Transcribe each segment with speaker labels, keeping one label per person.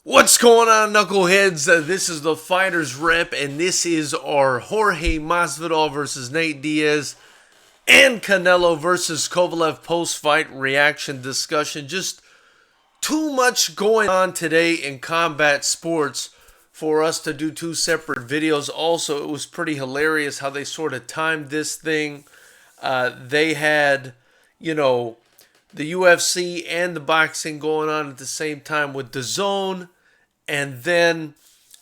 Speaker 1: What's going on, knuckleheads? This is the Fighters Rep, and this is our Jorge Masvidal versus Nate Diaz and Canelo versus Kovalev post-fight reaction discussion. Just too much going on today in combat sports for us to do two separate videos. Also, it was pretty hilarious how they sort of timed this thing. They had, the UFC and the boxing going on at the same time with DAZN, and then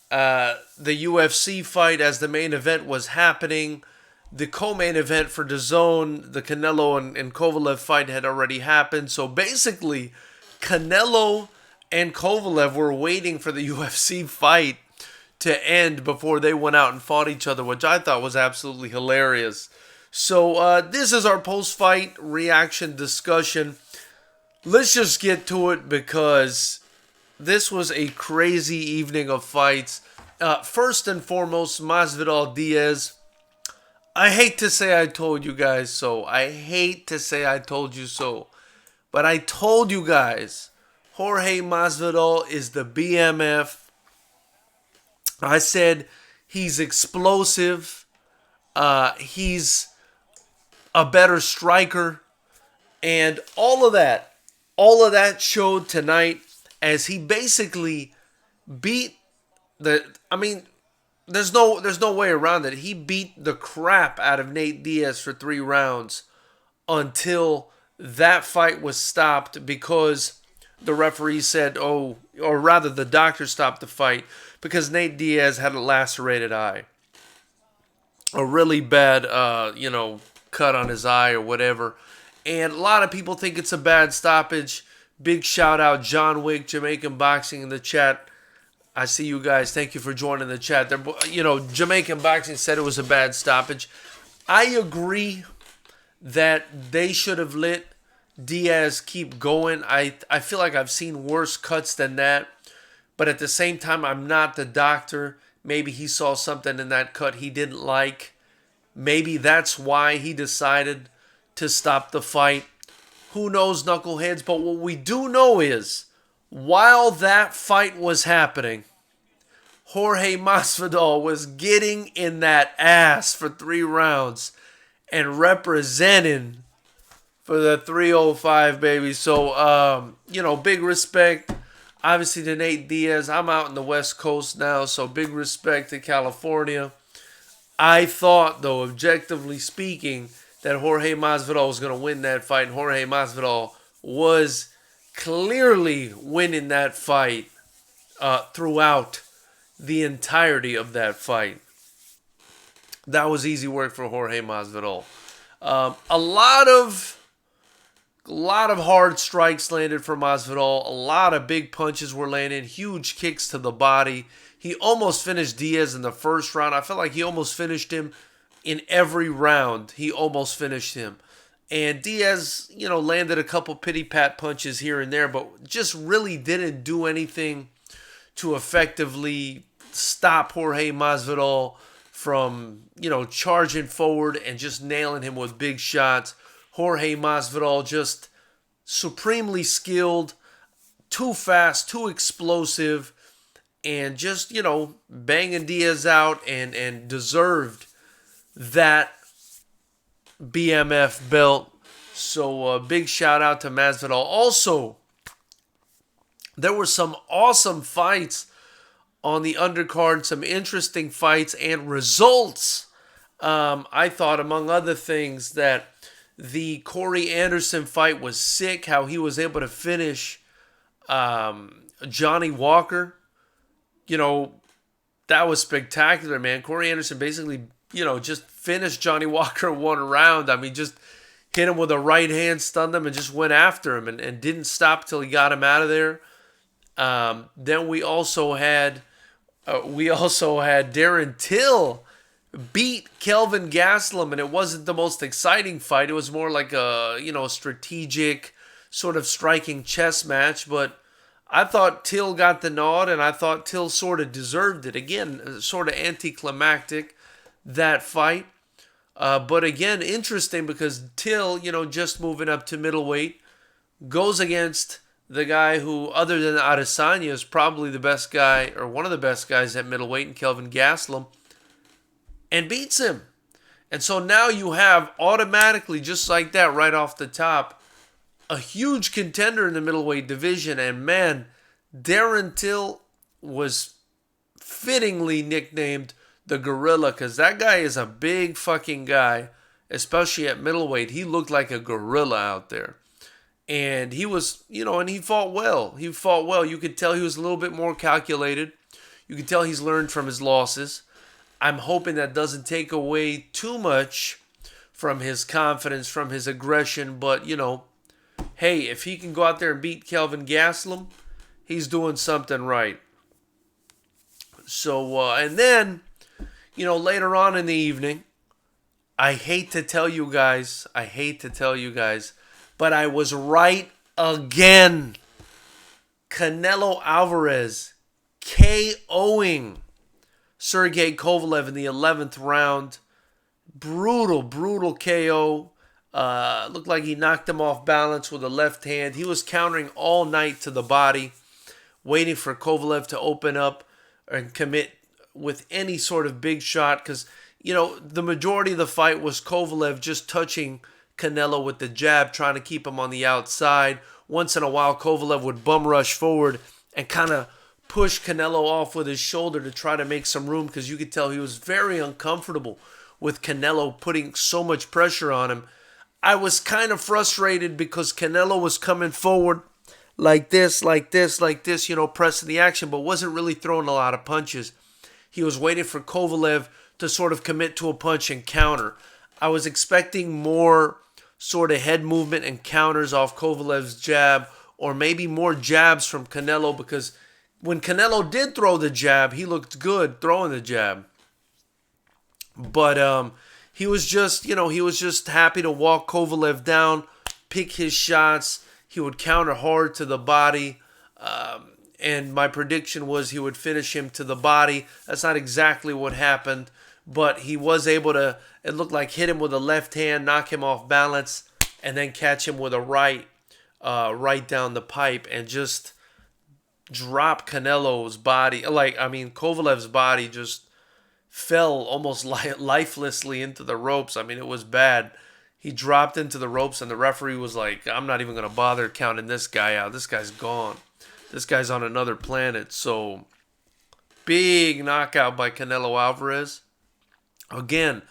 Speaker 1: the UFC fight as the main event was happening. The co-main event for DAZN, the Canelo and Kovalev fight had already happened. So basically, Canelo and Kovalev were waiting for the UFC fight to end before they went out and fought each other, which I thought was absolutely hilarious. So this is our post-fight reaction discussion. Let's just get to it because this was a crazy evening of fights. First and foremost, Masvidal Diaz. I hate to say I told you guys so. I hate to say I told you so. But I told you guys, Jorge Masvidal is the BMF. I said he's explosive. He's a better striker. And all of that showed tonight as he basically beat there's no way around it. He beat the crap out of Nate Diaz for 3 rounds until that fight was stopped because the referee said, or rather the doctor stopped the fight because Nate Diaz had a lacerated eye. A really bad, cut on his eye or whatever. And a lot of people think it's a bad stoppage. Big shout out, John Wick, Jamaican Boxing in the chat. I see you guys. Thank you for joining the chat. Jamaican Boxing said it was a bad stoppage. I agree that they should have let Diaz keep going. I feel like I've seen worse cuts than that. But at the same time, I'm not the doctor. Maybe he saw something in that cut he didn't like. Maybe that's why he decided to stop the fight. Who knows, knuckleheads? But what we do know is, while that fight was happening, Jorge Masvidal was getting in that ass for 3 rounds and representing for the 305, baby. So, big respect, obviously, to Nate Diaz. I'm out in the West Coast now, so big respect to California. I thought, though, objectively speaking, that Jorge Masvidal was going to win that fight, and Jorge Masvidal was clearly winning that fight throughout the entirety of that fight. That was easy work for Jorge Masvidal. A lot of hard strikes landed for Masvidal. A lot of big punches were landing. Huge kicks to the body. He almost finished Diaz in the first round. I felt like he almost finished him in every round. He almost finished him. And Diaz, landed a couple pity-pat punches here and there, but just really didn't do anything to effectively stop Jorge Masvidal from, charging forward and just nailing him with big shots. Jorge Masvidal just supremely skilled, too fast, too explosive, and just, banging Diaz out and deserved that BMF belt. So big shout out to Masvidal. Also, there were some awesome fights on the undercard, some interesting fights and results. I thought, among other things, that the Corey Anderson fight was sick, how he was able to finish Johnny Walker. That was spectacular, man. Corey Anderson basically, just finished Johnny Walker 1 round. Just hit him with a right hand, stunned him, and just went after him and didn't stop till he got him out of there. Then we also had Darren Till beat Kelvin Gastelum, and it wasn't the most exciting fight. It was more like a strategic sort of striking chess match, but I thought Till got the nod, and I thought Till sort of deserved it. Again, sort of anticlimactic, that fight. But again, interesting because Till, just moving up to middleweight, goes against the guy who, other than Adesanya, is probably the best guy or one of the best guys at middleweight, in Kelvin Gastelum, and beats him. And so now you have automatically, just like that, right off the top, a huge contender in the middleweight division. And man, Darren Till was fittingly nicknamed the Gorilla, because that guy is a big fucking guy, especially at middleweight. He looked like a gorilla out there. And he was, and he fought well. He fought well. You could tell he was a little bit more calculated. You could tell he's learned from his losses. I'm hoping that doesn't take away too much from his confidence, from his aggression. But, hey, if he can go out there and beat Kelvin Gastelum, he's doing something right. So, and then, later on in the evening, I hate to tell you guys, but I was right again. Canelo Alvarez KOing Sergey Kovalev in the 11th round. Brutal KO. Looked like he knocked him off balance with a left hand. He was countering all night to the body, waiting for Kovalev to open up and commit with any sort of big shot, because, the majority of the fight was Kovalev just touching Canelo with the jab, trying to keep him on the outside. Once in a while, Kovalev would bum rush forward and kind of push Canelo off with his shoulder to try to make some room, because you could tell he was very uncomfortable with Canelo putting so much pressure on him. I was kind of frustrated because Canelo was coming forward like this, pressing the action, but wasn't really throwing a lot of punches. He was waiting for Kovalev to sort of commit to a punch and counter. I was expecting more sort of head movement and counters off Kovalev's jab, or maybe more jabs from Canelo, because when Canelo did throw the jab, he looked good throwing the jab. But he was just happy to walk Kovalev down, pick his shots. He would counter hard to the body. And my prediction was he would finish him to the body. That's not exactly what happened, but he was able to, it looked like, hit him with a left hand, knock him off balance, and then catch him with a right down the pipe, and just drop Canelo's body. Kovalev's body just fell almost lifelessly into the ropes. It was bad. He dropped into the ropes, and the referee was like, I'm not even going to bother counting this guy out. This guy's gone. This guy's on another planet. So, big knockout by Canelo Alvarez. Again,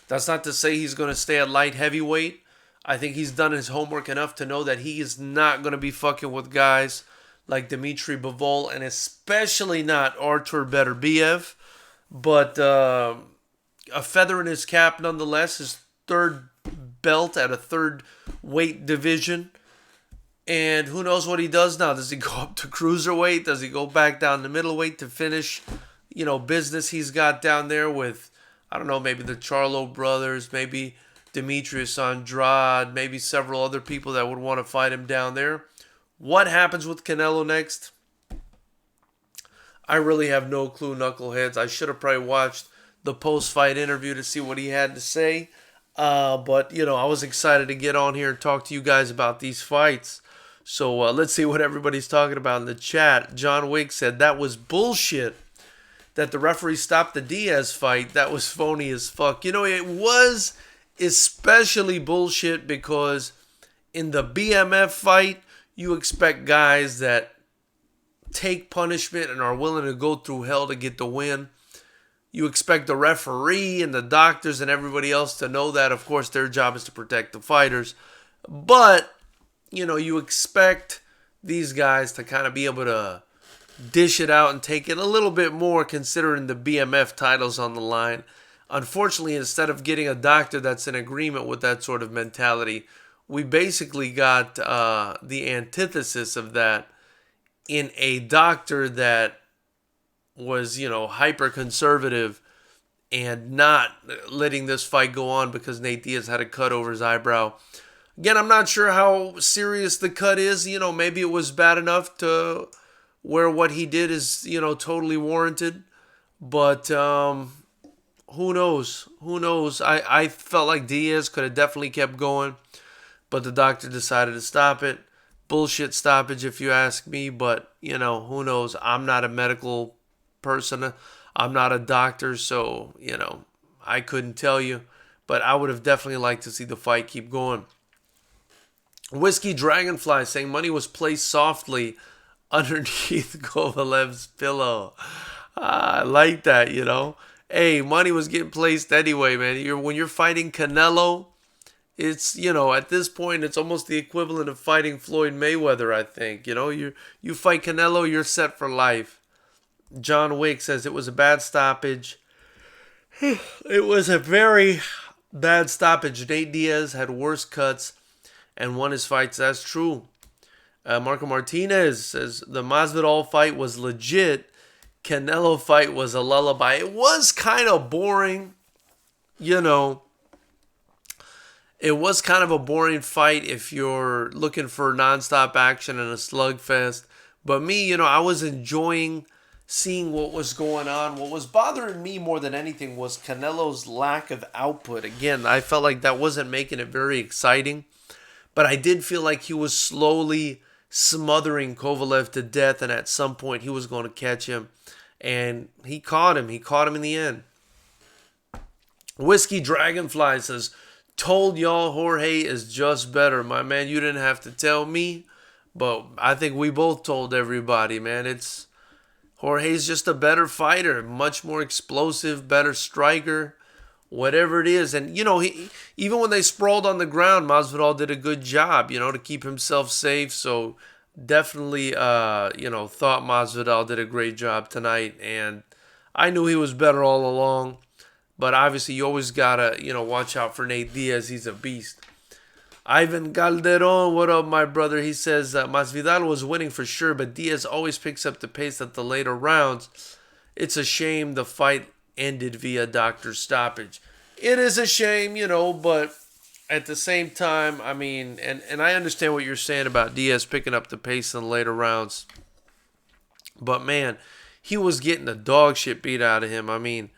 Speaker 1: that's not to say he's going to stay at light heavyweight. I think he's done his homework enough to know that he is not going to be fucking with guys like Dmitry Bivol, and especially not Artur Beterbiev. But a feather in his cap nonetheless. His third belt at a third weight division. And who knows what he does now? Does he go up to cruiserweight? Does he go back down to middleweight to finish, business he's got down there with, I don't know, maybe the Charlo brothers, maybe Demetrius Andrade, maybe several other people that would want to fight him down there. What happens with Canelo next? I really have no clue, knuckleheads. I should have probably watched the post-fight interview to see what he had to say. But, I was excited to get on here and talk to you guys about these fights. So let's see what everybody's talking about in the chat. John Wick said that was bullshit that the referee stopped the Diaz fight. That was phony as fuck. It was especially bullshit because in the BMF fight, you expect guys that take punishment and are willing to go through hell to get the win. You expect the referee and the doctors and everybody else to know that. Of course, their job is to protect the fighters. But, you expect these guys to kind of be able to dish it out and take it a little bit more, considering the BMF titles on the line. Unfortunately, instead of getting a doctor that's in agreement with that sort of mentality, we basically got the antithesis of that in a doctor that was, hyper conservative and not letting this fight go on because Nate Diaz had a cut over his eyebrow. Again, I'm not sure how serious the cut is. Maybe it was bad enough to where what he did is, totally warranted. But who knows? I felt like Diaz could have definitely kept going, but the doctor decided to stop it. bullshit stoppage if you ask me, but, you know, who knows? I'm not a medical person. I'm not a doctor, so, you know, I couldn't tell you. But I would have definitely liked to see the fight keep going. Whiskey Dragonfly saying money was placed softly underneath Kovalev's pillow. I like that, you know. Hey, money was getting placed anyway, man. When you're fighting Canelo, it's, you know, at this point, it's almost the equivalent of fighting Floyd Mayweather, I think. You know, you fight Canelo, you're set for life. John Wick says it was a bad stoppage. It was a very bad stoppage. Nate Diaz had worse cuts and won his fights. That's true. Marco Martinez says the Masvidal fight was legit. Canelo fight was a lullaby. It was kind of boring, you know. It was kind of a boring fight if you're looking for nonstop action and a slugfest. But me, you know, I was enjoying seeing what was going on. What was bothering me more than anything was Canelo's lack of output. Again, I felt like that wasn't making it very exciting. But I did feel like he was slowly smothering Kovalev to death, and at some point he was going to catch him. And he caught him. He caught him in the end. Whiskey Dragonfly says, told y'all Jorge is just better. My man, you didn't have to tell me, but I think we both told everybody, man. Jorge's just a better fighter, much more explosive, better striker, whatever it is. And, you know, even when they sprawled on the ground, Masvidal did a good job, you know, to keep himself safe. So definitely, you know, thought Masvidal did a great job tonight. And I knew he was better all along. But obviously, you always got to, you know, watch out for Nate Diaz. He's a beast. Ivan Calderon, what up, my brother? He says Masvidal was winning for sure, but Diaz always picks up the pace at the later rounds. It's a shame the fight ended via doctor stoppage. It is a shame, you know, but at the same time, I mean, and I understand what you're saying about Diaz picking up the pace in the later rounds. But, man, he was getting the dog shit beat out of him. I mean,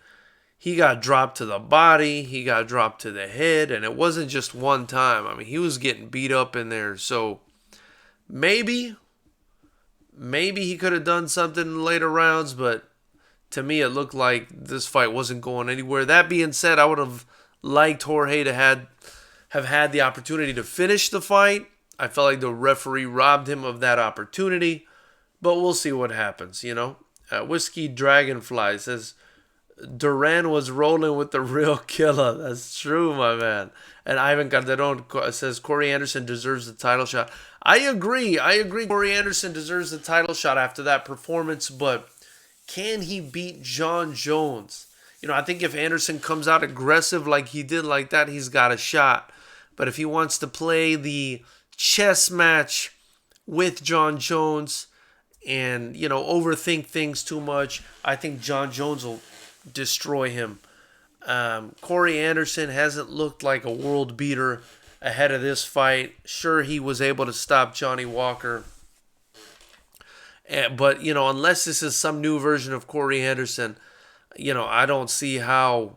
Speaker 1: he got dropped to the body, he got dropped to the head, and it wasn't just one time. I mean, he was getting beat up in there. So maybe he could have done something in the later rounds, but to me it looked like this fight wasn't going anywhere. That being said, I would have liked Jorge to have had the opportunity to finish the fight. I felt like the referee robbed him of that opportunity, but we'll see what happens, you know. Whiskey Dragonfly says, Duran was rolling with the real killer. That's true, my man. And Ivan Calderon says Corey Anderson deserves the title shot. I agree. Corey Anderson deserves the title shot after that performance, but can he beat John Jones? You know, I think if Anderson comes out aggressive like he did like that, he's got a shot. But if he wants to play the chess match with John Jones and, you know, overthink things too much, I think John Jones will destroy him. Corey Anderson hasn't looked like a world beater ahead of this fight. Sure, he was able to stop Johnny Walker. But, you know, unless this is some new version of Corey Anderson, you know, I don't see how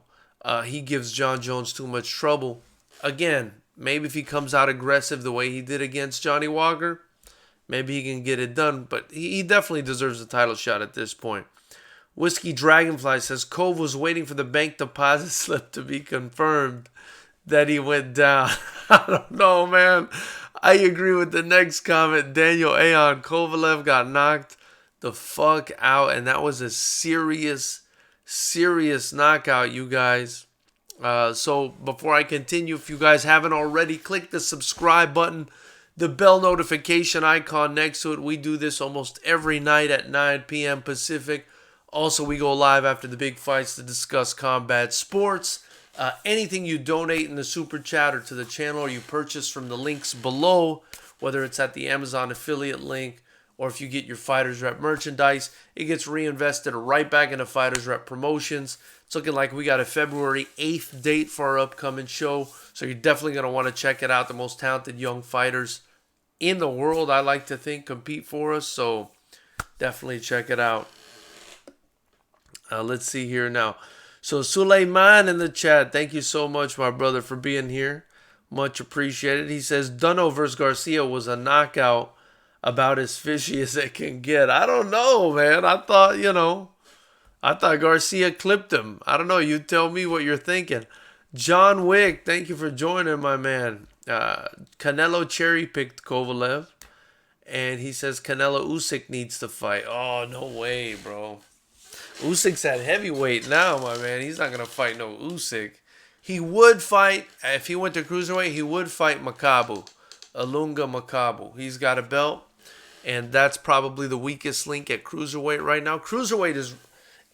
Speaker 1: he gives John Jones too much trouble. Again, maybe if he comes out aggressive the way he did against Johnny Walker, maybe he can get it done. But he definitely deserves a title shot at this point. Whiskey Dragonfly says Cove was waiting for the bank deposit slip to be confirmed that he went down. I don't know, man. I agree with the next comment. Daniel Aon, Kovalev got knocked the fuck out, and that was a serious knockout, you guys. So before I continue, if you guys haven't already, click the subscribe button, the bell notification icon next to it. We do this almost every night at 9 p.m. Pacific. Also, we go live after the big fights to discuss combat sports. Anything you donate in the super chat or to the channel or you purchase from the links below, whether it's at the Amazon affiliate link or if you get your Fighters Rep merchandise, it gets reinvested right back into Fighters Rep promotions. It's looking like we got a February 8th date for our upcoming show, so you're definitely going to want to check it out. The most talented young fighters in the world, I like to think, compete for us, so definitely check it out. Let's see here now. So Suleiman in the chat, thank you so much, my brother, for being here. Much appreciated. He says Dunno versus Garcia was a knockout. about as fishy as it can get. I don't know, man. I thought Garcia clipped him. I don't know. You tell me what you're thinking. John Wick, thank you for joining, my man. Canelo cherry picked Kovalev, and he says Canelo Usyk needs to fight. Oh, no way, bro. Usyk's at heavyweight now, my man. He's not gonna fight no Usyk. He would fight if he went to cruiserweight. He would fight Makabu, Ilunga Makabu. He's got a belt, and that's probably the weakest link at cruiserweight right now. Cruiserweight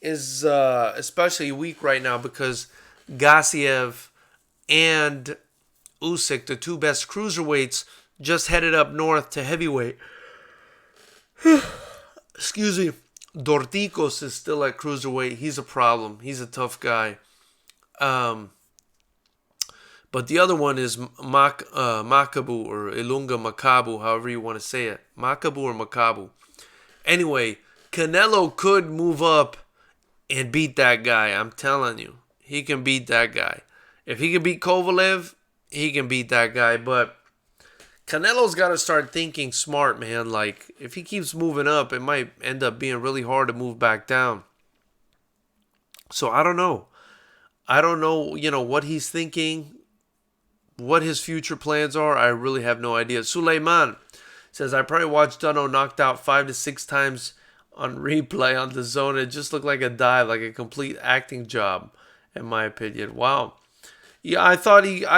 Speaker 1: is especially weak right now because Gassiev and Usyk, the two best cruiserweights, just headed up north to heavyweight. Excuse me. Dorticos is still at cruiserweight. He's a problem. He's a tough guy. But the other one is Makabu or Ilunga Makabu, however you want to say it. Makabu or Makabu. Anyway, Canelo could move up and beat that guy. I'm telling you. He can beat that guy. If he can beat Kovalev, he can beat that guy. But Canelo's got to start thinking smart, man. Like, if he keeps moving up, it might end up being really hard to move back down. So, I don't know. I don't know, what he's thinking, what his future plans are. I really have no idea. Suleiman says, I probably watched Dunno knocked out 5 to 6 times on replay on the zone. It just looked like a dive, like a complete acting job, in my opinion. Wow. Yeah, I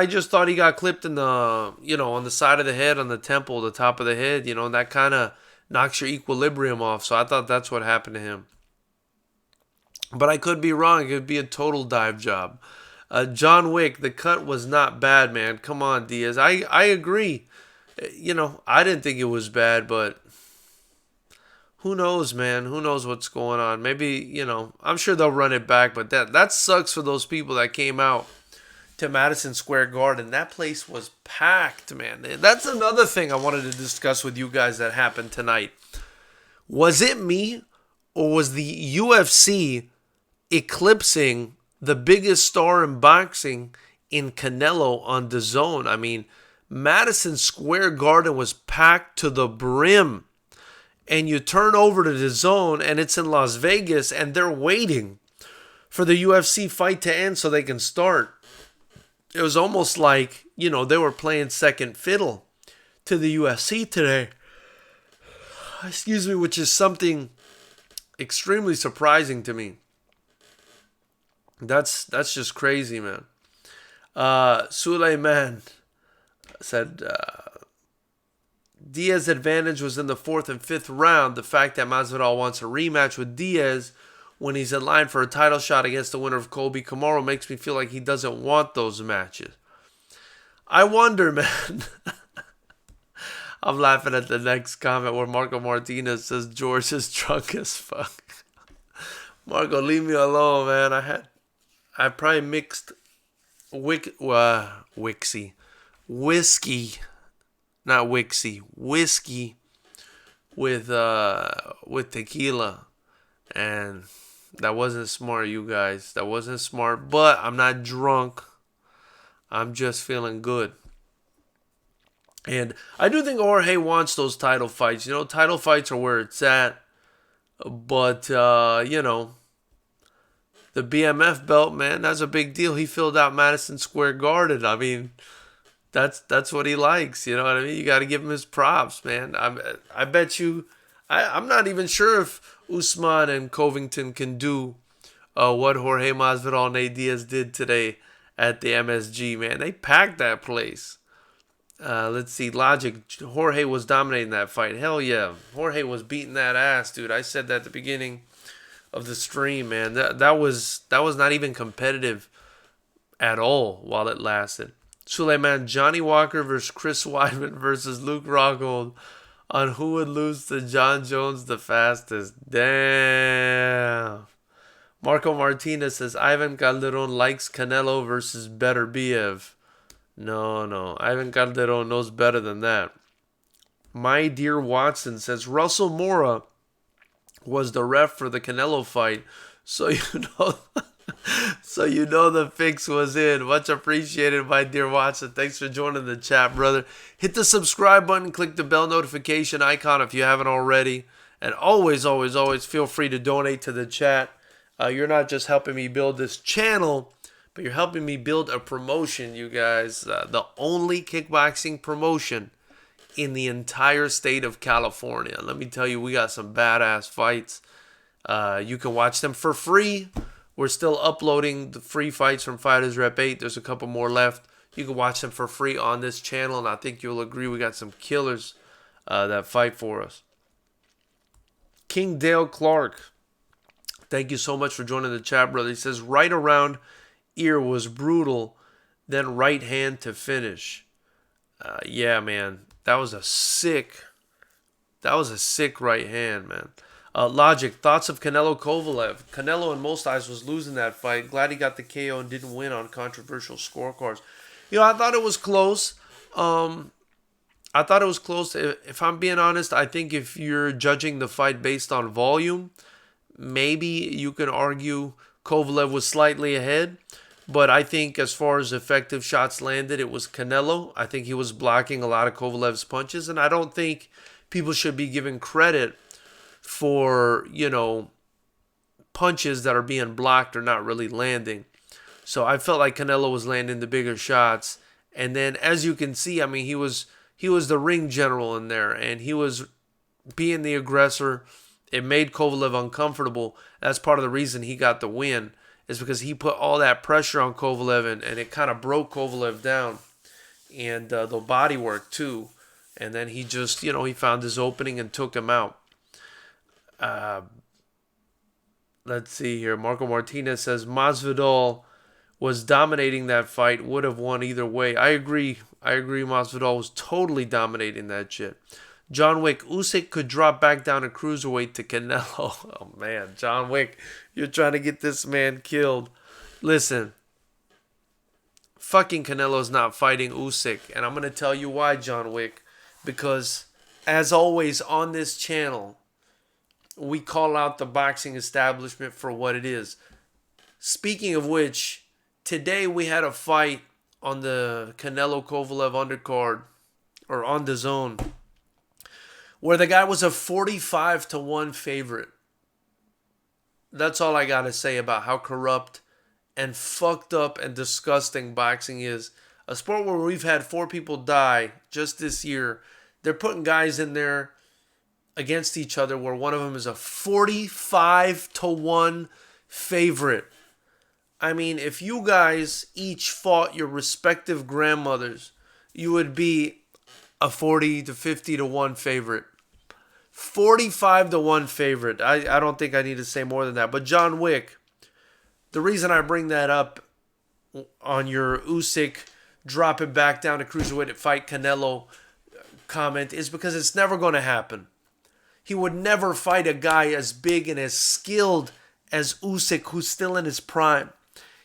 Speaker 1: just thought he got clipped in the, on the side of the head, on the temple, the top of the head, and that kind of knocks your equilibrium off. So I thought that's what happened to him. But I could be wrong. It could be a total dive job. John Wick, the cut was not bad, man. Come on, Diaz. I agree. I didn't think it was bad, but who knows, man? Who knows what's going on? Maybe, I'm sure they'll run it back, but that sucks for those people that came out to Madison Square Garden. That place was packed, man. That's another thing I wanted to discuss with you guys that happened tonight. Was it me, or was the UFC eclipsing the biggest star in boxing in Canelo on DAZN? I mean, Madison Square Garden was packed to the brim. And you turn over to DAZN, and it's in Las Vegas, and they're waiting for the UFC fight to end so they can start. It was almost like, they were playing second fiddle to the UFC today. Excuse me, which is something extremely surprising to me. That's just crazy, man. Suleiman said, Diaz's advantage was in the 4th and 5th round. The fact that Masvidal wants a rematch with Diaz when he's in line for a title shot against the winner of Colby Kamaru makes me feel like he doesn't want those matches. I wonder, man. I'm laughing at the next comment where Marco Martinez says George is drunk as fuck. Marco, leave me alone, man. I probably mixed whiskey, not Wixie, whiskey with tequila, and that wasn't smart, you guys. That wasn't smart, but I'm not drunk. I'm just feeling good. And I do think Jorge wants those title fights. Title fights are where it's at. But, the BMF belt, man, that's a big deal. He filled out Madison Square Garden. I mean, that's what he likes. You know what I mean? You got to give him his props, man. I bet you, I'm not even sure if Usman and Covington can do what Jorge Masvidal and Nate Diaz did today at the MSG, man. They packed that place. Let's see. Logic. Jorge was dominating that fight. Hell yeah. Jorge was beating that ass, dude. I said that at the beginning of the stream, man. That was not even competitive at all while it lasted. Suleiman, Johnny Walker versus Chris Weidman versus Luke Rockhold on who would lose to John Jones the fastest. Damn. Marco Martinez says Ivan Calderon likes Canelo versus Beterbiev. No. Ivan Calderon knows better than that. My Dear Watson says Russell Mora was the ref for the Canelo fight. So, So you know the fix was in. Much appreciated, my dear Watson. Thanks for joining the chat, brother. Hit the subscribe button, click the bell notification icon if you haven't already. And always, always, always feel free to donate to the chat. You're not just helping me build this channel, but you're helping me build a promotion, you guys. The only kickboxing promotion in the entire state of California. Let me tell you, we got some badass fights. You can watch them for free. We're still uploading the free fights from Fighters Rep 8. There's a couple more left. You can watch them for free on this channel, and I think you'll agree we got some killers that fight for us. King Dale Clark, thank you so much for joining the chat, brother. He says, right around ear was brutal, then right hand to finish. Yeah, man. That was a sick right hand, man. Logic, thoughts of Canelo Kovalev. Canelo in most eyes was losing that fight. Glad he got the KO and didn't win on controversial scorecards. You know, I thought it was close. If I'm being honest, I think if you're judging the fight based on volume, maybe you can argue Kovalev was slightly ahead. But I think as far as effective shots landed, it was Canelo. I think he was blocking a lot of Kovalev's punches. And I don't think people should be given credit for, punches that are being blocked or not really landing. So I felt like Canelo was landing the bigger shots. And then as you can see, I mean, he was the ring general in there. And he was being the aggressor. It made Kovalev uncomfortable. That's part of the reason he got the win. Is because he put all that pressure on Kovalev and it kind of broke Kovalev down. And the body work too. And then he just, he found his opening and took him out. Let's see here. Marco Martinez says Masvidal was dominating that fight. Would have won either way. I agree. Masvidal was totally dominating that shit. John Wick, Usyk could drop back down to cruiserweight to Canelo. Oh, man. John Wick, you're trying to get this man killed. Listen, fucking Canelo's not fighting Usyk. And I'm going to tell you why, John Wick. Because, as always on this channel, we call out the boxing establishment for what it is. Speaking of which, today we had a fight on the Canelo Kovalev undercard, or on the zone, where the guy was a 45-1 favorite. That's all I got to say about how corrupt and fucked up and disgusting boxing is. A sport where we've had 4 people die just this year. They're putting guys in there against each other where one of them is a 45-1 favorite. I mean, if you guys each fought your respective grandmothers, you would be a 40 to 50-1 favorite. 45-1 favorite. I don't think I need to say more than that. But John Wick, the reason I bring that up on your Usyk drop it back down to cruiserweight to fight Canelo comment is because it's never going to happen. He would never fight a guy as big and as skilled as Usyk, who's still in his prime.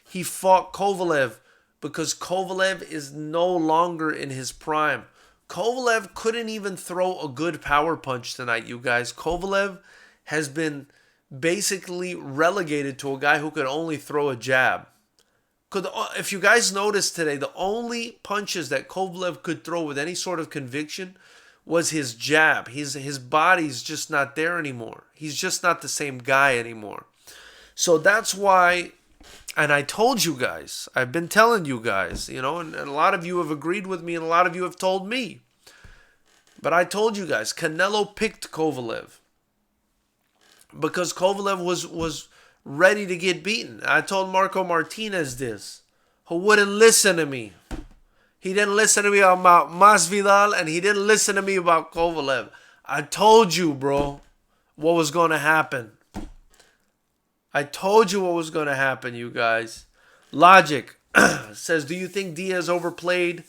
Speaker 1: He fought Kovalev because Kovalev is no longer in his prime. Kovalev couldn't even throw a good power punch tonight, you guys. Kovalev has been basically relegated to a guy who could only throw a jab. If you guys noticed today, the only punches that Kovalev could throw with any sort of conviction was his jab. His body's just not there anymore. He's just not the same guy anymore. So that's why, and I told you guys, I've been telling you guys, and a lot of you have agreed with me and a lot of you have told me. But I told you guys, Canelo picked Kovalev because Kovalev was ready to get beaten. I told Marco Martinez this, who wouldn't listen to me. He didn't listen to me about Masvidal, and he didn't listen to me about Kovalev. I told you, bro, what was going to happen. I told you what was going to happen, you guys. Logic says, do you think Diaz overplayed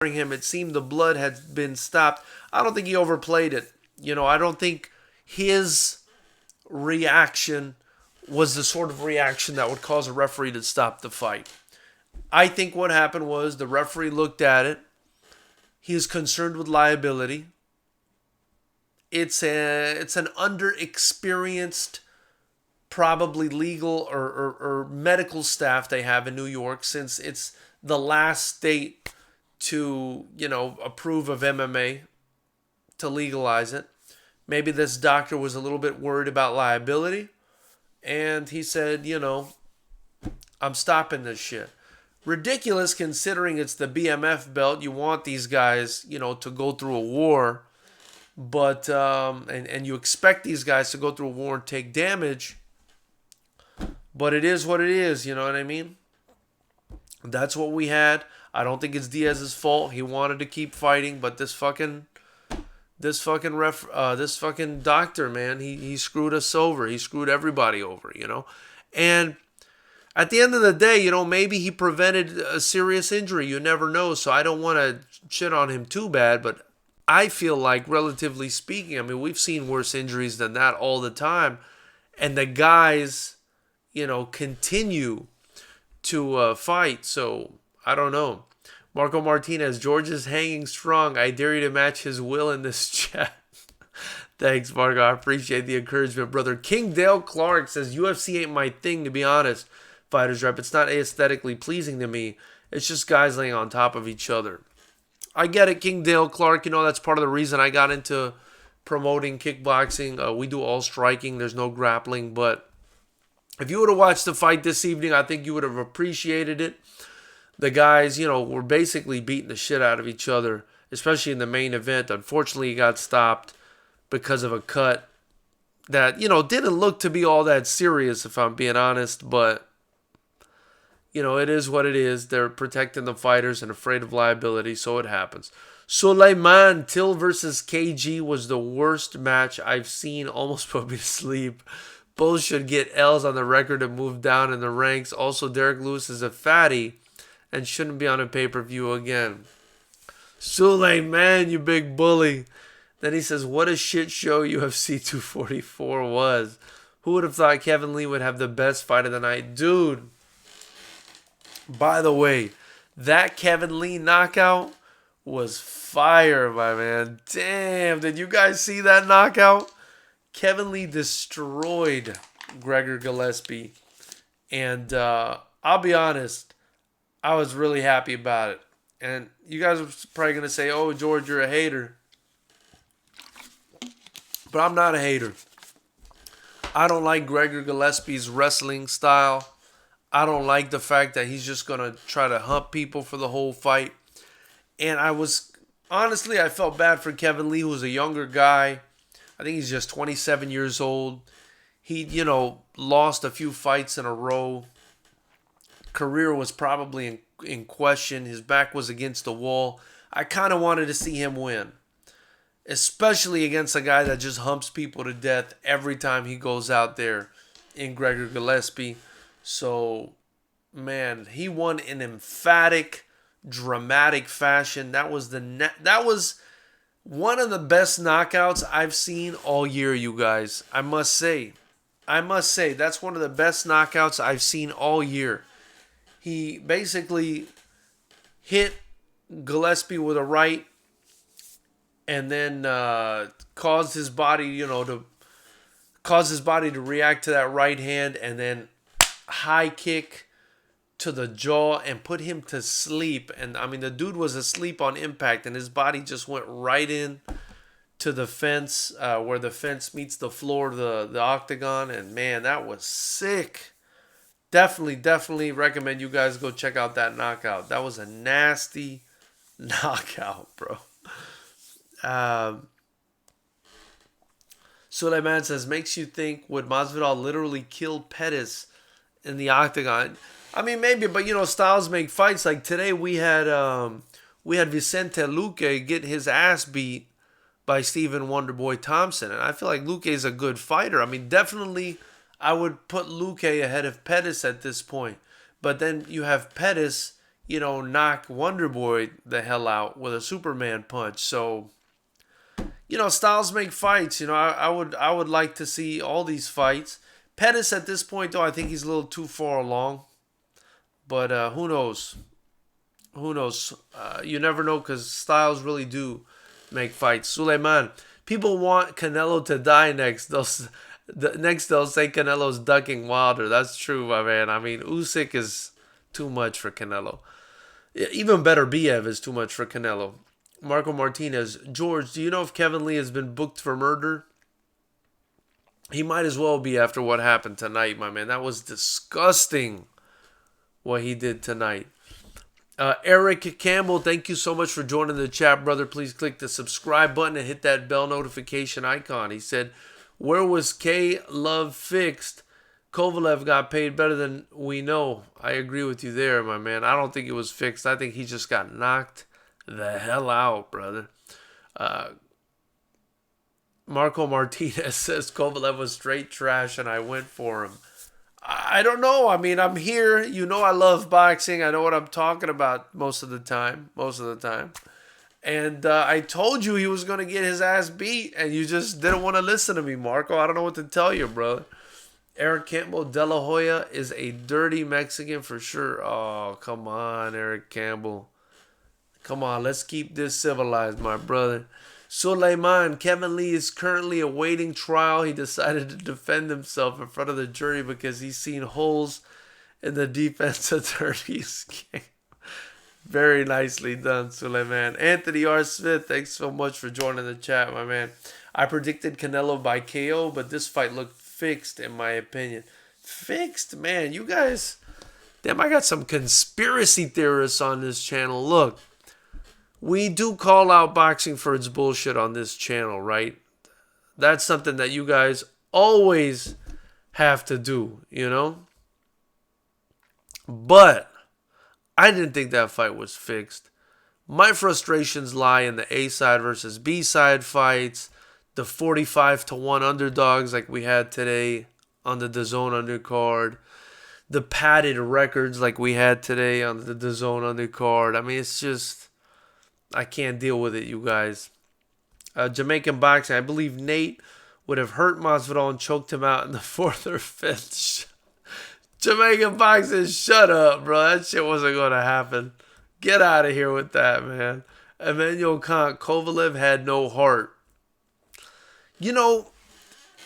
Speaker 1: him? It seemed the blood had been stopped. I don't think he overplayed it. I don't think his reaction was the sort of reaction that would cause a referee to stop the fight. I think what happened was the referee looked at it. He is concerned with liability. It's an underexperienced probably legal or medical staff they have in New York, since it's the last state to, approve of MMA, to legalize it. Maybe this doctor was a little bit worried about liability, and he said, I'm stopping this shit. Ridiculous considering it's the BMF belt. You want these guys, to go through a war, but and you expect these guys to go through a war and take damage. But it is what it is, you know what I mean? That's what we had. I don't think it's Diaz's fault. He wanted to keep fighting, but this fucking doctor, man, he screwed us over. He screwed everybody over, And at the end of the day, maybe he prevented a serious injury. You never know. So I don't want to shit on him too bad, but I feel like, relatively speaking, I mean, we've seen worse injuries than that all the time. And the guys, continue to fight. So I don't know. Marco Martinez, George is hanging strong. I dare you to match his will in this chat. Thanks, Marco. I appreciate the encouragement, brother. King Dale Clark says, UFC ain't my thing, to be honest. Fighters Rep. It's not aesthetically pleasing to me. It's just guys laying on top of each other. I get it, King Dale Clark. That's part of the reason I got into promoting kickboxing. We do all striking. There's no grappling. But if you would have watched the fight this evening, I think you would have appreciated it. The guys, were basically beating the shit out of each other, especially in the main event. Unfortunately, he got stopped because of a cut that, didn't look to be all that serious, if I'm being honest. But, it is what it is. They're protecting the fighters and afraid of liability, so it happens. Suleiman Till versus KG was the worst match I've seen. Almost put me to sleep. Both should get L's on the record and move down in the ranks. Also, Derek Lewis is a fatty and shouldn't be on a pay-per-view again. Suleiman, you big bully. Then he says, what a shit show UFC 244 was. Who would have thought Kevin Lee would have the best fight of the night? Dude, by the way, that Kevin Lee knockout was fire, my man. Damn, did you guys see that knockout? Kevin Lee destroyed Gregor Gillespie. And I'll be honest, I was really happy about it. And you guys are probably going to say, oh, George, you're a hater. But I'm not a hater. I don't like Gregor Gillespie's wrestling style. I don't like the fact that he's just going to try to hump people for the whole fight. And honestly, I felt bad for Kevin Lee, who was a younger guy. I think he's just 27 years old. He, lost a few fights in a row. Career was probably in question. His back was against the wall. I kind of wanted to see him win, especially against a guy that just humps people to death every time he goes out there in Gregor Gillespie. So, man, he won in emphatic, dramatic fashion. That was one of the best knockouts I've seen all year, you guys. I must say, that's one of the best knockouts I've seen all year. He basically hit Gillespie with a right, and then caused his body, to react to that right hand, and then high kick to the jaw and put him to sleep. And I mean, the dude was asleep on impact, and his body just went right in to the fence, where the fence meets the floor of the octagon. And man, that was sick. Definitely recommend you guys go check out that knockout. That was a nasty knockout, bro. Suleiman says, makes you think, would Masvidal literally kill Pettis in the octagon? I mean, maybe, but styles make fights. Like today, we had Vicente Luque get his ass beat by Stephen Wonderboy Thompson, and I feel like Luque is a good fighter. I mean, definitely, I would put Luque ahead of Pettis at this point. But then you have Pettis, knock Wonderboy the hell out with a Superman punch. So, styles make fights. I would like to see all these fights. Pettis at this point, though, I think he's a little too far along. But who knows? Who knows? You never know, because styles really do make fights. Suleiman, people want Canelo to die next. Next, they'll say Canelo's ducking Wilder. That's true, my man. I mean, Usyk is too much for Canelo. Even better, Biev is too much for Canelo. Marco Martinez. George, do you know if Kevin Lee has been booked for murder? He might as well be after what happened tonight, my man. That was disgusting what he did tonight. Eric Campbell, thank you so much for joining the chat, brother. Please click the subscribe button and hit that bell notification icon. He said, where was K Love fixed? Kovalev got paid better than we know. I agree with you there, my man. I don't think it was fixed. I think he just got knocked the hell out, brother. Marco Martinez says Kovalev was straight trash and I went for him. I don't know. I mean, I'm here. You know I love boxing. I know what I'm talking about most of the time. And I told you he was going to get his ass beat, and you just didn't want to listen to me, Marco. I don't know what to tell you, brother. Eric Campbell, De La Hoya is a dirty Mexican for sure. Oh, come on, Eric Campbell. Come on, let's keep this civilized, my brother. Suleiman, Kevin Lee is currently awaiting trial. He decided to defend himself in front of the jury because he's seen holes in the defense attorney's game. Very nicely done, Suleiman. Anthony R. Smith, thanks so much for joining the chat, my man. I predicted Canelo by KO, but this fight looked fixed in my opinion. Fixed? Man, you guys... Damn, I got some conspiracy theorists on this channel. Look. We do call out boxing for its bullshit on this channel, right? That's something that you guys always have to do, you know? But I didn't think that fight was fixed. My frustrations lie in the A side versus B side fights, the 45-1 underdogs like we had today on the DAZN undercard, the padded records like we had today on the DAZN undercard. I mean, it's just... I can't deal with it, you guys. Jamaican boxing. I believe Nate would have hurt Masvidal and choked him out in the fourth or fifth. Jamaican boxing, shut up, bro. That shit wasn't going to happen. Get out of here with that, man. Emmanuel Kant, Kovalev had no heart. You know,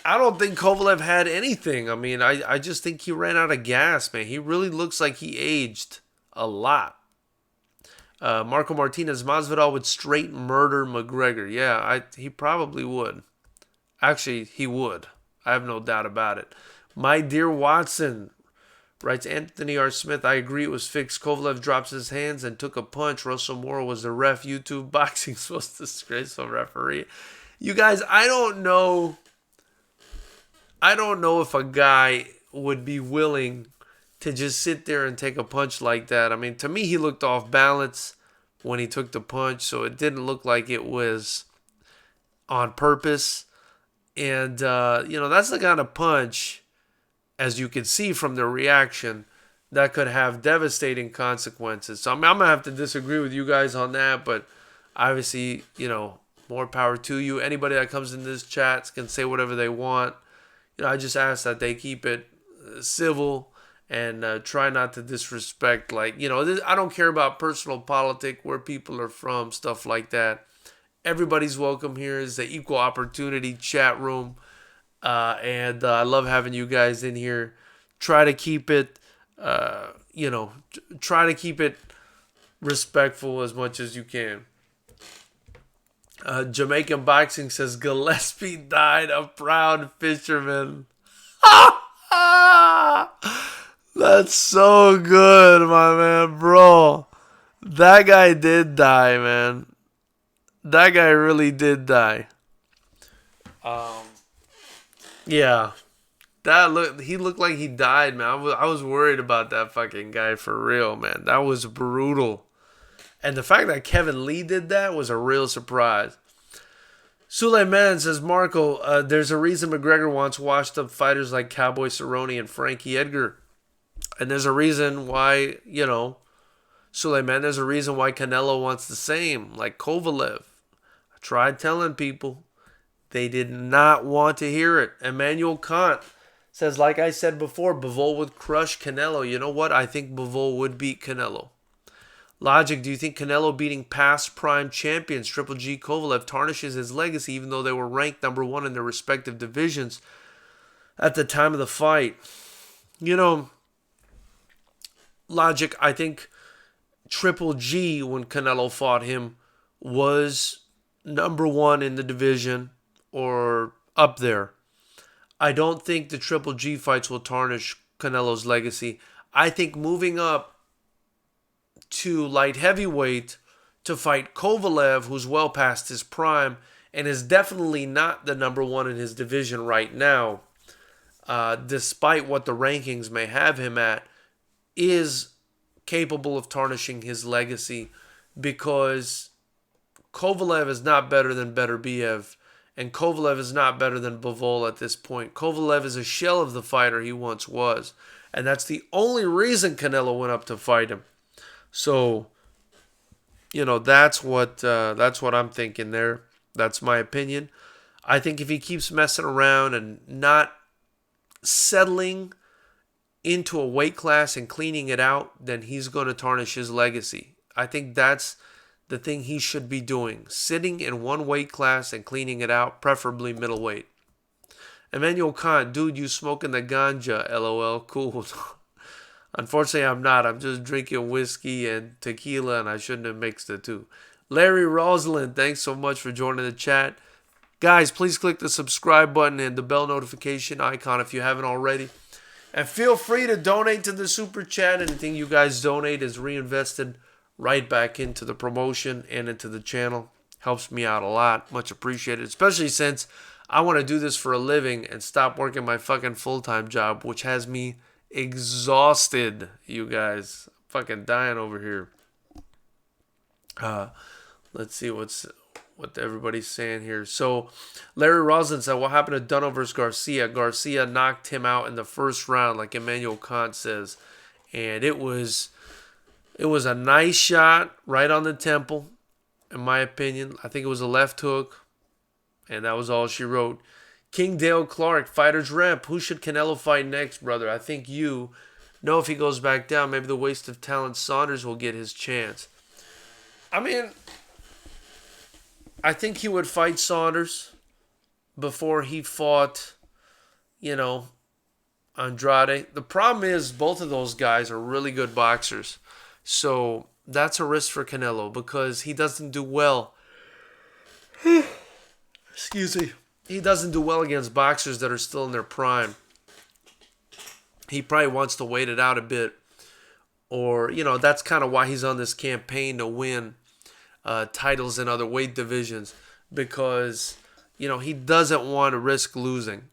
Speaker 1: I don't think Kovalev had anything. I mean, I just think he ran out of gas, man. He really looks like he aged a lot. Marco Martinez, Masvidal would straight murder McGregor. Yeah, he probably would. Actually, he would. I have no doubt about it. My dear Watson, writes Anthony R. Smith, I agree it was fixed. Kovalev drops his hands and took a punch. Russell Moore was the ref. YouTube boxing's most disgraceful referee. You guys, I don't know if a guy would be willing to just sit there and take a punch like that. I mean, to me, he looked off balance when he took the punch, so it didn't look like it was on purpose. And, that's the kind of punch, as you can see from the reaction, that could have devastating consequences. So, I mean, I'm going to have to disagree with you guys on that, but obviously, more power to you. Anybody that comes in this chat can say whatever they want. I just ask that they keep it civil and try not to disrespect, I don't care about personal politics, where people are from, stuff like that. Everybody's welcome here. It's the equal opportunity chat room. And I love having you guys in here. Try to keep it, respectful as much as you can. Jamaican Boxing says, Gillespie died a proud fisherman. That's so good, my man, bro. That guy did die, man. That guy really did die. Yeah. He looked like he died, man. I was worried about that fucking guy for real, man. That was brutal. And the fact that Kevin Lee did that was a real surprise. Suleiman says, Marco, there's a reason McGregor wants washed up fighters like Cowboy Cerrone and Frankie Edgar. And there's a reason why, Suleiman, there's a reason why Canelo wants the same, like Kovalev. I tried telling people. They did not want to hear it. Emmanuel Kant says, like I said before, Bivol would crush Canelo. You know what? I think Bivol would beat Canelo. Logic, do you think Canelo beating past prime champions Triple G Kovalev tarnishes his legacy even though they were ranked number one in their respective divisions? at the time of the fight. You know, Logic, I think Triple G, when Canelo fought him, was number one in the division or up there. I don't think the Triple G fights will tarnish Canelo's legacy. I think moving up to light heavyweight to fight Kovalev, who's well past his prime and is definitely not the number one in his division right now, despite what the rankings may have him at, is capable of tarnishing his legacy, because Kovalev is not better than Beterbiev, and Kovalev is not better than Bivol at this point. Kovalev is a shell of the fighter he once was, and that's the only reason Canelo went up to fight him. So, that's what I'm thinking there. That's my opinion. I think if he keeps messing around and not settling into a weight class and cleaning it out, then he's going to tarnish his legacy. I think that's the thing he should be doing. Sitting in one weight class and cleaning it out, preferably middleweight. Emmanuel Khan, dude, you smoking the ganja, LOL, cool. Unfortunately, I'm not. I'm just drinking whiskey and tequila, and I shouldn't have mixed the two. Larry Rosalind, thanks so much for joining the chat. Guys, please click the subscribe button and the bell notification icon if you haven't already. And feel free to donate to the Super Chat. Anything you guys donate is reinvested right back into the promotion and into the channel. Helps me out a lot. Much appreciated. Especially since I want to do this for a living and stop working my fucking full-time job, which has me exhausted, you guys. I'm fucking dying over here. Let's see what everybody's saying here. So Larry Roslin said, what happened to Dunno versus Garcia? Garcia knocked him out in the first round, like Emmanuel Kant says. And it was a nice shot right on the temple, in my opinion. I think it was a left hook. And that was all she wrote. King Dale Clark, Fighters Ramp. Who should Canelo fight next, brother? I think you know if he goes back down, maybe the waste of talent Saunders will get his chance. I mean, I think he would fight Saunders before he fought, Andrade. The problem is both of those guys are really good boxers. So that's a risk for Canelo because he doesn't do well. Excuse me. He doesn't do well against boxers that are still in their prime. He probably wants to wait it out a bit. Or, that's kind of why he's on this campaign to win titles in other weight divisions. Because, he doesn't want to risk losing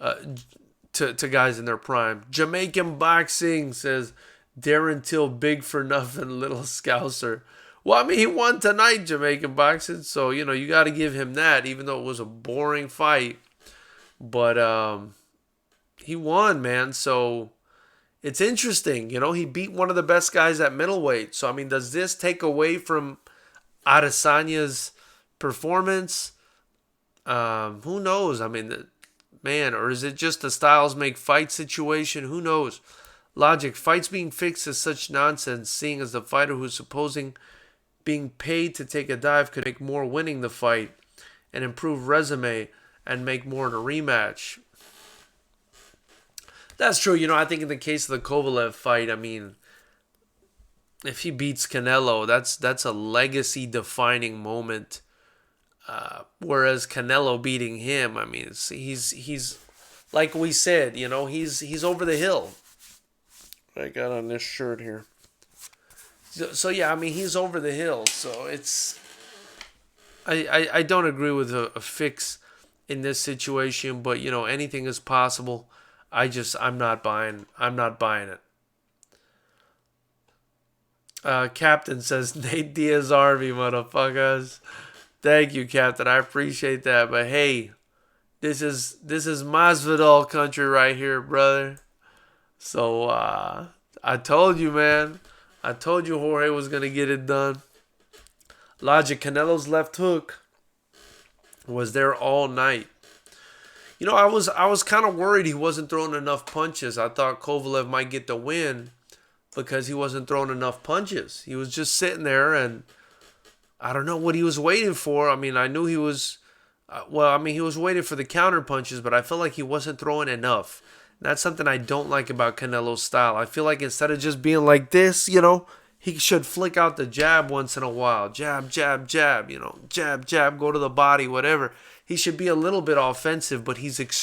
Speaker 1: to guys in their prime. Jamaican Boxing says, Darren Till, big for nothing, little scouser. Well, I mean, he won tonight, Jamaican Boxing, so, you got to give him that, even though it was a boring fight. But he won, man, so it's interesting. He beat one of the best guys at middleweight. So, I mean, does this take away from Adesanya's performance? Who knows? I mean, man, or is it just a styles make fight situation? Who knows? Logic, fights being fixed is such nonsense, seeing as the fighter who's supposing being paid to take a dive could make more winning the fight and improve resume and make more in a rematch. That's true. I think in the case of the Kovalev fight, I mean, if he beats Canelo, that's a legacy-defining moment. Whereas Canelo beating him, I mean, he's like we said, he's over the hill. I got on this shirt here. So yeah, I mean, he's over the hill. So it's, I don't agree with a fix in this situation, but anything is possible. I'm not buying it. Captain says Nate Diaz Army, motherfuckers. Thank you, Captain. I appreciate that. But hey, this is Masvidal country right here, brother. So I told you, man. I told you Jorge was gonna get it done. Logic, Canelo's left hook was there all night. I was kind of worried he wasn't throwing enough punches. I thought Kovalev might get the win because he wasn't throwing enough punches. He was just sitting there, and I don't know what he was waiting for. I mean, I knew he was Well, I mean, he was waiting for the counter punches, but I felt like he wasn't throwing enough. That's something I don't like about Canelo's style. I feel like instead of just being like this, he should flick out the jab once in a while. Jab, jab, jab, jab, jab, go to the body, whatever. He should be a little bit offensive, but he's he's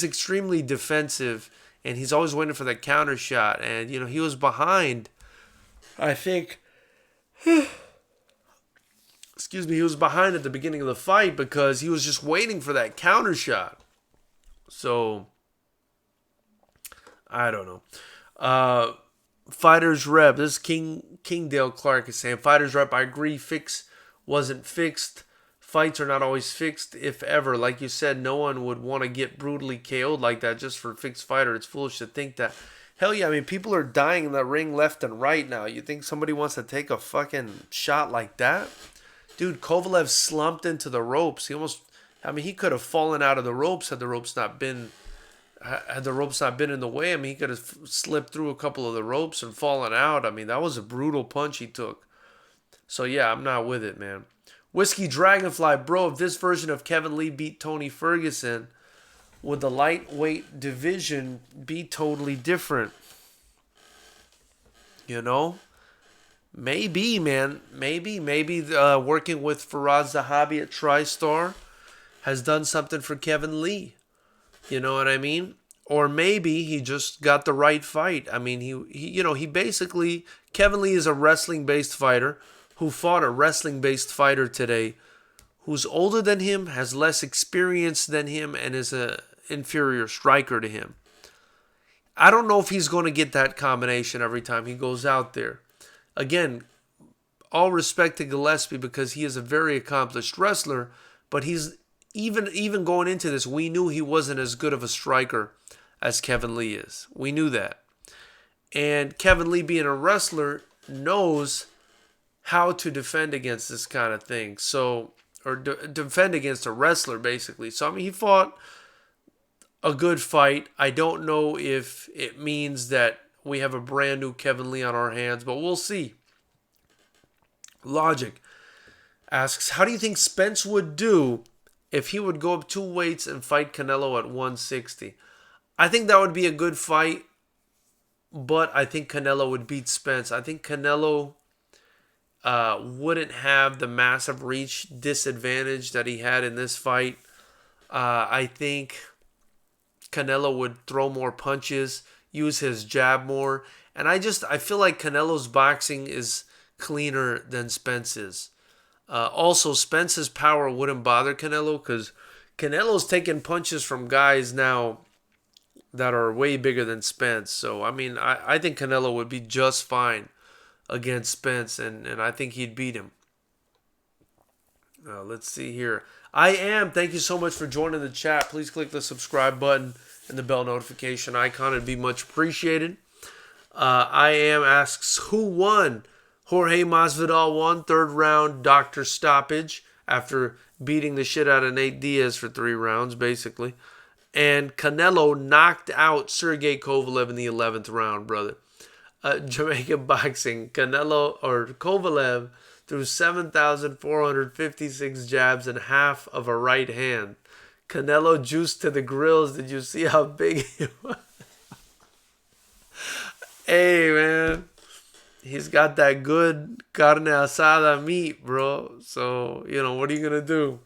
Speaker 1: extremely defensive, and he's always waiting for that counter shot. And he was behind. I think, excuse me, he was behind at the beginning of the fight because he was just waiting for that counter shot. So I don't know. Fighters rep. This is Kingdale Clark is saying, fighters rep. I agree. Fix wasn't fixed. Fights are not always fixed, if ever. Like you said, no one would want to get brutally KO'd like that just for a fixed fighter. It's foolish to think that. Hell yeah, I mean, people are dying in the ring left and right now. You think somebody wants to take a fucking shot like that? Dude, Kovalev slumped into the ropes. He could have fallen out of the ropes had the ropes not been in the way. I mean, he could have slipped through a couple of the ropes and fallen out. I mean, that was a brutal punch he took. So yeah, I'm not with it, man. Whiskey Dragonfly, bro, if this version of Kevin Lee beat Tony Ferguson, would the lightweight division be totally different? Maybe, man. Maybe working with Faraz Zahabi at TriStar has done something for Kevin Lee. You know what I mean? Or maybe he just got the right fight. I mean, he basically, Kevin Lee is a wrestling-based fighter who fought a wrestling-based fighter today who's older than him, has less experience than him, and is an inferior striker to him. I don't know if he's going to get that combination every time he goes out there. Again, all respect to Gillespie because he is a very accomplished wrestler, but he's even going into this, we knew he wasn't as good of a striker as Kevin Lee is. We knew that. And Kevin Lee, being a wrestler, knows how to defend against this kind of thing. So, or defend against a wrestler, basically. So, I mean, he fought a good fight. I don't know if it means that we have a brand new Kevin Lee on our hands, but we'll see. Logic asks, how do you think Spence would do if he would go up 2 weights and fight Canelo at 160? I think that would be a good fight, but I think Canelo would beat Spence. I think Canelo wouldn't have the massive reach disadvantage that he had in this fight. I think Canelo would throw more punches, use his jab more, and I feel like Canelo's boxing is cleaner than Spence's. Also, Spence's power wouldn't bother Canelo because Canelo's taking punches from guys now that are way bigger than Spence. So, I mean, I think Canelo would be just fine against Spence, and I think he'd beat him. Let's see here. Thank you so much for joining the chat. Please click the subscribe button and the bell notification icon. It'd be much appreciated. Asks, who won? Jorge Masvidal won, 3rd round doctor stoppage after beating the shit out of Nate Diaz for 3 rounds, basically. And Canelo knocked out Sergey Kovalev in the 11th round, brother. Jamaican boxing, Kovalev threw 7,456 jabs and half of a right hand. Canelo juiced to the grills. Did you see how big he was? Hey, man. He's got that good carne asada meat, bro. So, what are you going to do?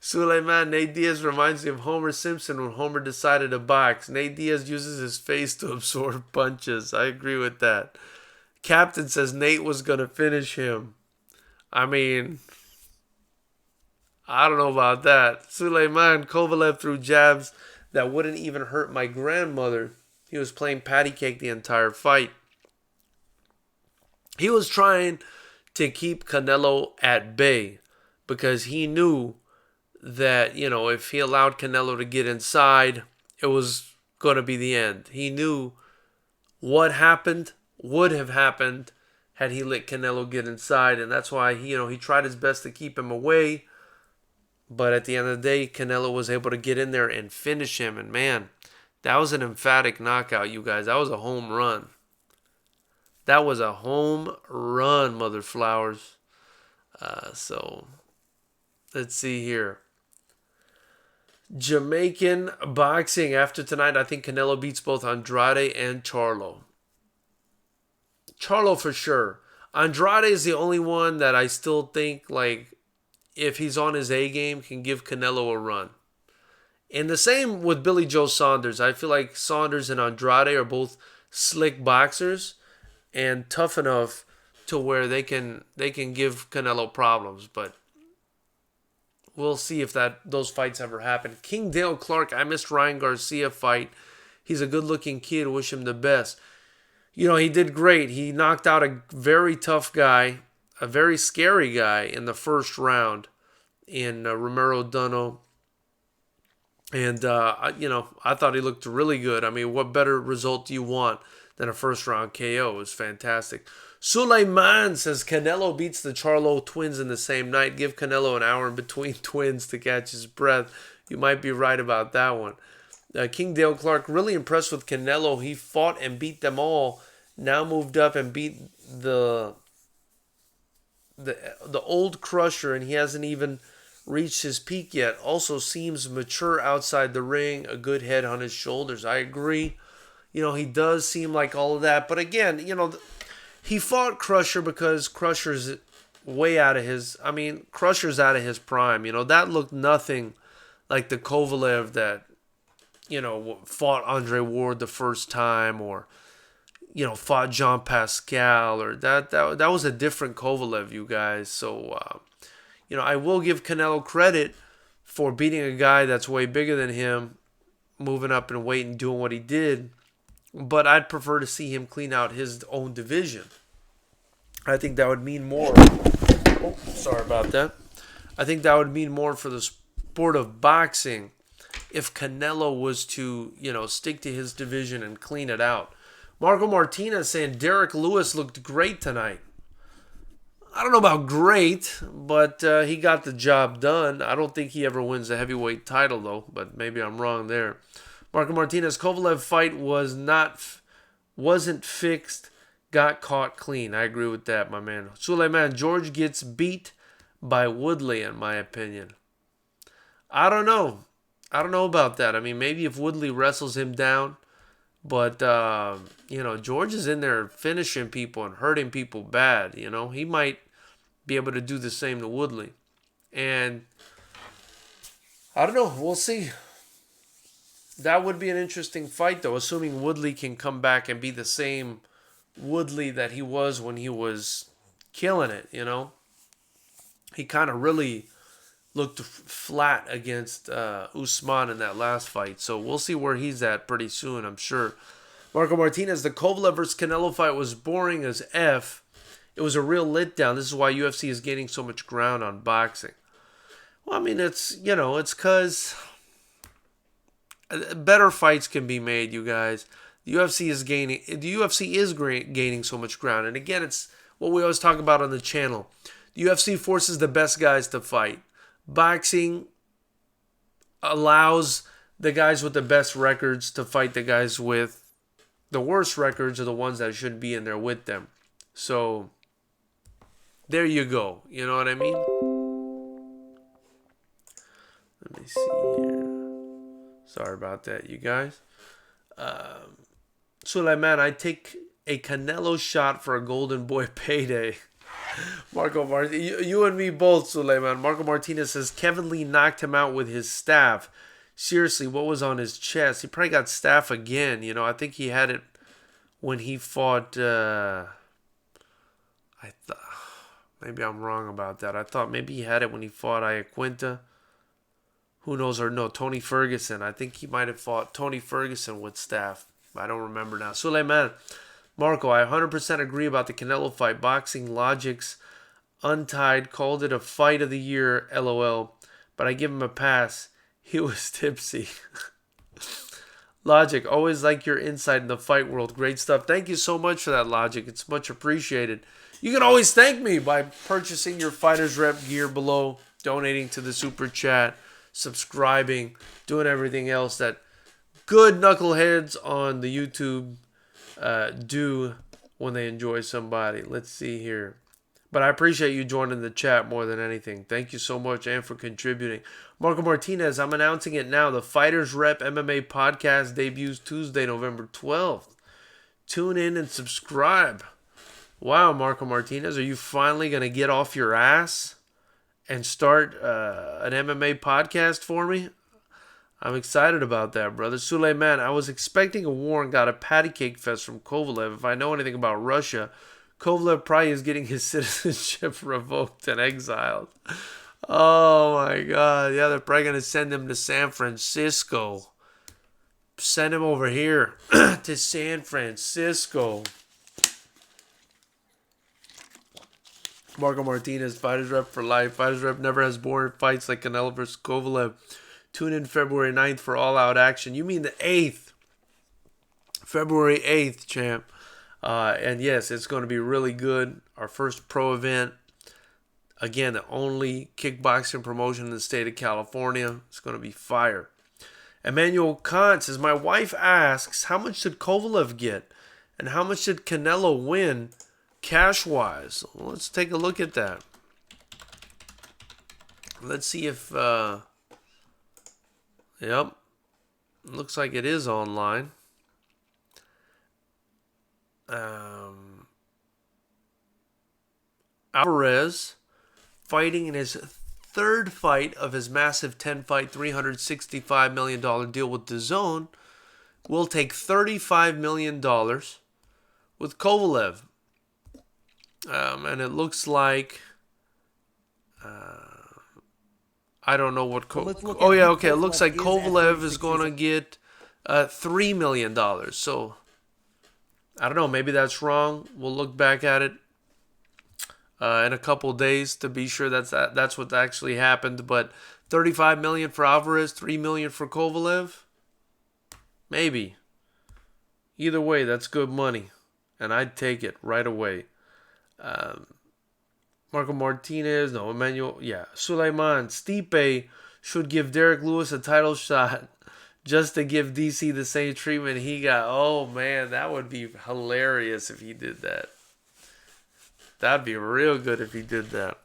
Speaker 1: Suleiman, Nate Diaz reminds me of Homer Simpson when Homer decided to box. Nate Diaz uses his face to absorb punches. I agree with that. Captain says Nate was going to finish him. I mean, I don't know about that. Suleiman, Kovalev threw jabs that wouldn't even hurt my grandmother. He was playing patty cake the entire fight. He was trying to keep Canelo at bay because he knew that, if he allowed Canelo to get inside, it was going to be the end. He knew what would have happened had he let Canelo get inside, and that's why he tried his best to keep him away. But at the end of the day, Canelo was able to get in there and finish him, and man, that was an emphatic knockout, you guys. That was a home run. That was a home run, Mother Flowers. So Let's see here. Jamaican boxing after tonight. I think Canelo beats both Andrade and Charlo. Charlo for sure. Andrade is the only one that I still think, like, if he's on his A game, can give Canelo a run. And the same with Billy Joe Saunders. I feel like Saunders and Andrade are both slick boxers and tough enough to where they can give Canelo problems. But we'll see if those fights ever happen. King Dale Clark, I missed Ryan Garcia fight. He's a good-looking kid. Wish him the best. You know, he did great. He knocked out a very tough guy, a very scary guy in the first round in Romero Dunno. And, I thought he looked really good. I mean, what better result do you want than a first-round KO? It was fantastic. Suleiman says Canelo beats the Charlo twins in the same night. Give Canelo an hour in between twins to catch his breath. You might be right about that one. King Dale Clark, really impressed with Canelo. He fought and beat them all. Now moved up and beat the old Crusher, and he hasn't even reached his peak yet. Also seems mature outside the ring, a good head on his shoulders. I agree. You know, he does seem like all of that. But again, he fought Crusher because Crusher's way out of his... I mean, Crusher's out of his prime. That looked nothing like the Kovalev that, fought Andre Ward the first time, or, fought Jean Pascal, or that was a different Kovalev, you guys. So, I will give Canelo credit for beating a guy that's way bigger than him, moving up in weight and doing what he did. But I'd prefer to see him clean out his own division. I think that would mean more. Oh, sorry about that. I think that would mean more for the sport of boxing if Canelo was to, stick to his division and clean it out. Marco Martinez saying Derek Lewis looked great tonight. I don't know about great, but he got the job done. I don't think he ever wins the heavyweight title, though, but maybe I'm wrong there. Marco Martinez, Kovalev fight wasn't fixed, got caught clean. I agree with that, my man. Suleiman, George gets beat by Woodley, in my opinion. I don't know. I don't know about that. I mean, maybe if Woodley wrestles him down, but, George is in there finishing people and hurting people bad, He might be able to do the same to Woodley. And I don't know. We'll see. That would be an interesting fight, though, assuming Woodley can come back and be the same Woodley that he was when he was killing it, He kind of really looked flat against Usman in that last fight. So we'll see where he's at pretty soon, I'm sure. Marco Martinez, the Kovalev versus Canelo fight was boring as F. It was a real letdown. This is why UFC is gaining so much ground on boxing. Well, I mean, it's because better fights can be made, you guys. The UFC is gaining so much ground. And again, it's what we always talk about on the channel. The UFC forces the best guys to fight. Boxing allows the guys with the best records to fight the guys with the worst records, or the ones that should be in there with them. So, there you go. You know what I mean? Let me see here. Sorry about that, you guys. Suleiman, I take a Canelo shot for a Golden Boy payday. Marco Martinez, you and me both, Suleiman. Marco Martinez says Kevin Lee knocked him out with his staff. Seriously, what was on his chest? He probably got staff again. I think he had it when he fought. Maybe I'm wrong about that. I thought maybe he had it when he fought Iaquinta. Who knows? Or no, Tony Ferguson. I think he might have fought Tony Ferguson with staff. I don't remember now. Suleiman. Marco, I 100% agree about the Canelo fight. Boxing Logic's Untied called it a fight of the year, LOL. But I give him a pass. He was tipsy. Logic, always like your insight in the fight world. Great stuff. Thank you so much for that, Logic. It's much appreciated. You can always thank me by purchasing your Fighters Rep gear below, donating to the Super Chat, subscribing, doing everything else that good knuckleheads on the YouTube do when they enjoy somebody. Let's see here. But I appreciate you joining the chat more than anything. Thank you so much and for contributing. Marco Martinez, I'm announcing it now. The Fighters Rep MMA podcast debuts Tuesday, November 12th. Tune in and subscribe. Wow, Marco Martinez, are you finally going to get off your ass and start an MMA podcast for me? I'm excited about that, brother. Suleiman, I was expecting a war and got a patty cake fest from Kovalev. If I know anything about Russia, Kovalev probably is getting his citizenship revoked and exiled. Oh my God. Yeah, they're probably going to send him to San Francisco. Send him over here to San Francisco. Marco Martinez, Fighters Rep for life. Fighters Rep never has boring fights like Canelo versus Kovalev. Tune in February 9th for all-out action. You mean the 8th. February 8th, champ. And yes, it's going to be really good. Our first pro event. Again, the only kickboxing promotion in the state of California. It's going to be fire. Emmanuel Kant says, my wife asks, how much did Kovalev get? And how much did Canelo win cash-wise? Well, let's take a look at that. Let's see if... Yep. Looks like it is online. Alvarez fighting in his third fight of his massive 10-fight, $365 million deal with DAZN will take $35 million with Kovalev. And it looks like... I don't know what... Oh, yeah, okay. It looks like Kovalev is going to get $3 million. So, I don't know. Maybe that's wrong. We'll look back at it in a couple days to be sure that's what actually happened. But $35 million for Alvarez, $3 million for Kovalev? Maybe. Either way, that's good money. And I'd take it right away. Marco Martinez, no, Emmanuel, yeah. Suleiman, Stipe should give Derek Lewis a title shot just to give DC the same treatment he got. Oh, man, that would be hilarious if he did that. That'd be real good if he did that.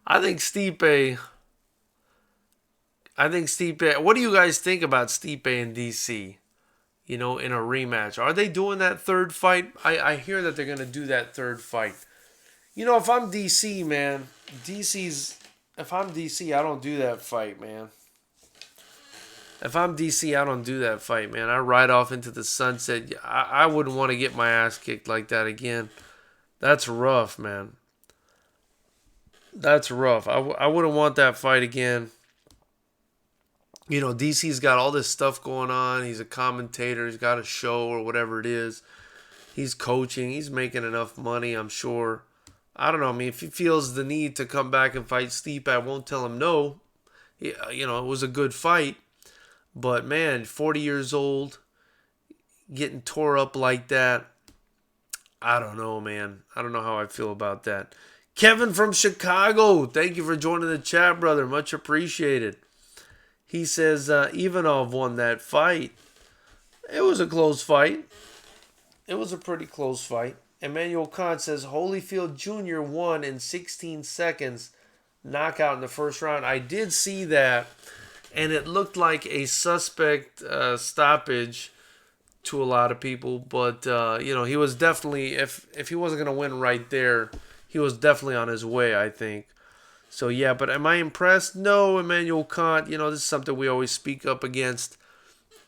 Speaker 1: I think Stipe, what do you guys think about Stipe and DC? You know, in a rematch. Are they doing that third fight? I hear that they're going to do that third fight. You know, if I'm DC, man, if I'm DC, I don't do that fight, man. If I'm DC, I don't do that fight, man. I ride off into the sunset. I wouldn't want to get my ass kicked like that again. That's rough, man. That's rough. I wouldn't want that fight again. You know, DC's got all this stuff going on. He's a commentator. He's got a show or whatever it is. He's coaching. He's making enough money, I'm sure. I don't know. I mean, if he feels the need to come back and fight Stipe, I won't tell him no. You know, it was a good fight. But, man, 40 years old, getting tore up like that. I don't know, man. I don't know how I feel about that. Kevin from Chicago, thank you for joining the chat, brother. Much appreciated. He says Ivanov won that fight. It was a close fight. It was a pretty close fight. Emmanuel Kant says Holyfield Jr. won in 16 seconds. Knockout in the first round. I did see that. And it looked like a suspect stoppage to a lot of people. But, you know, he was definitely, if he wasn't going to win right there, he was definitely on his way, I think. So, yeah, but am I impressed? No, Emmanuel Kant. You know, this is something we always speak up against.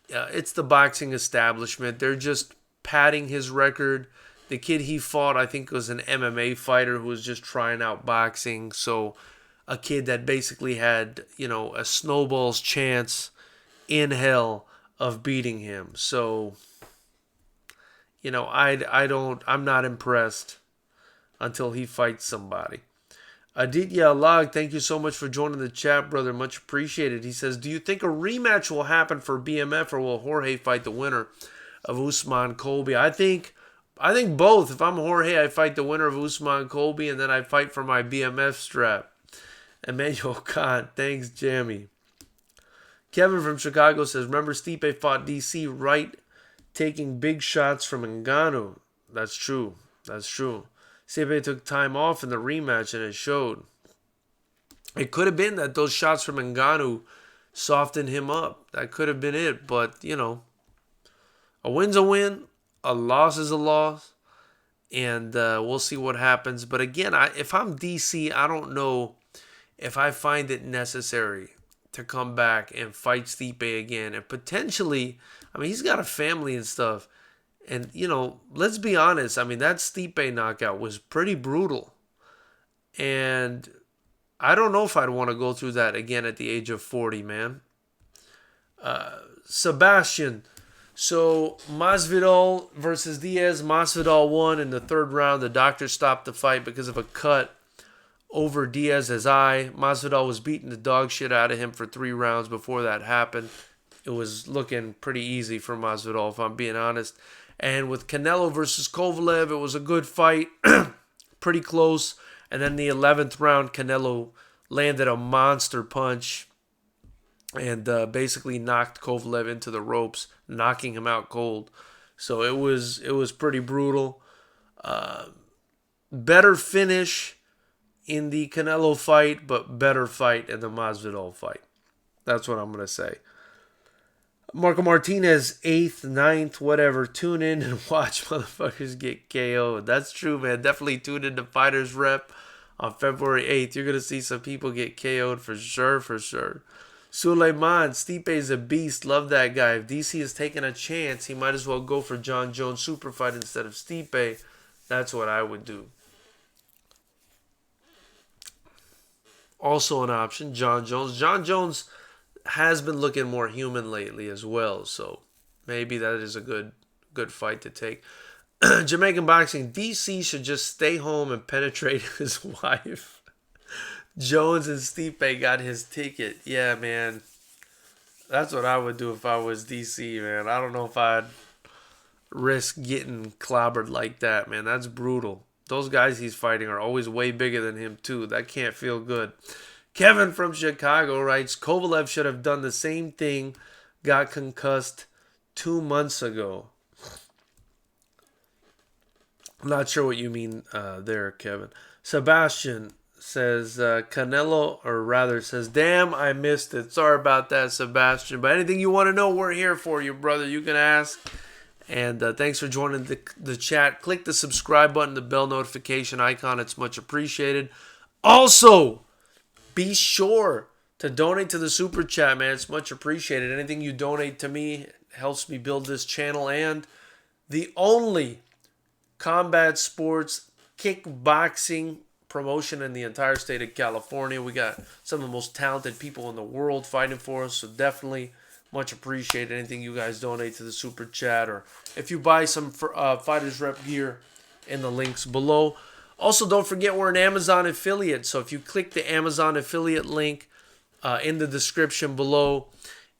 Speaker 1: It's the boxing establishment. They're just padding his record. The kid he fought, I think, was an MMA fighter who was just trying out boxing. So, a kid that basically had, you know, a snowball's chance in hell of beating him. So, you know, I'm not impressed until he fights somebody. Aditya Alag, thank you so much for joining the chat, brother. Much appreciated. He says, do you think a rematch will happen for BMF or will Jorge fight the winner of Usman Colby? I think both. If I'm Jorge, I fight the winner of Usman Colby and then I fight for my BMF strap. Emmanuel Khan, thanks, Jamie. Kevin from Chicago says, remember Stipe fought DC right, taking big shots from Ngannou. That's true. That's true. Stipe took time off in the rematch and it showed. It could have been that those shots from Ngannou softened him up. That could have been it. But, a win's a win. A loss is a loss. And we'll see what happens. But again, if I'm DC, I don't know if I find it necessary to come back and fight Stipe again. And potentially, he's got a family and stuff. And, let's be honest. That Stipe knockout was pretty brutal. And I don't know if I'd want to go through that again at the age of 40, man. Sebastian. So, Masvidal versus Diaz. Masvidal won in the third round. The doctor stopped the fight because of a cut over Diaz's eye. Masvidal was beating the dog shit out of him for 3 rounds before that happened. It was looking pretty easy for Masvidal, if I'm being honest. And with Canelo versus Kovalev, it was a good fight. Pretty close. And then the 11th round, Canelo landed a monster punch and basically knocked Kovalev into the ropes, knocking him out cold. So it was pretty brutal. Better finish in the Canelo fight, but better fight in the Masvidal fight. That's what I'm going to say. Marco Martinez, 8th, 9th, whatever. Tune in and watch motherfuckers get KO'd. That's true, man. Definitely tune in to Fighters Rep on February 8th. You're going to see some people get KO'd for sure, for sure. Suleiman, Stipe's a beast. Love that guy. If DC is taking a chance, he might as well go for John Jones super fight instead of Stipe. That's what I would do. Also an option, John Jones. John Jones has been looking more human lately as well, so maybe that is a good fight to take. Jamaican boxing, DC should just stay home and penetrate his wife. Jones and Stipe got his ticket. Yeah, man. That's what I would do if I was DC, man. I don't know if I'd risk getting clobbered like that, man. That's brutal. Those guys he's fighting are always way bigger than him, too. That can't feel good. Kevin from Chicago writes, Kovalev should have done the same thing, got concussed 2 months ago. I'm not sure what you mean there, Kevin. Sebastian says, Canelo, or rather says, damn, I missed it. Sorry about that, Sebastian. But anything you want to know, we're here for you, brother. You can ask. And thanks for joining the chat. Click the subscribe button, the bell notification icon. It's much appreciated. Also, be sure to donate to the super chat, man. It's much appreciated. Anything you donate to me helps me build this channel. And the only combat sports kickboxing promotion in the entire state of California. We got some of the most talented people in the world fighting for us. So definitely much appreciated. Anything you guys donate to the super chat, or if you buy some Fighters Rep gear in the links below. Also, don't forget we're an Amazon affiliate, so if you click the Amazon affiliate link in the description below,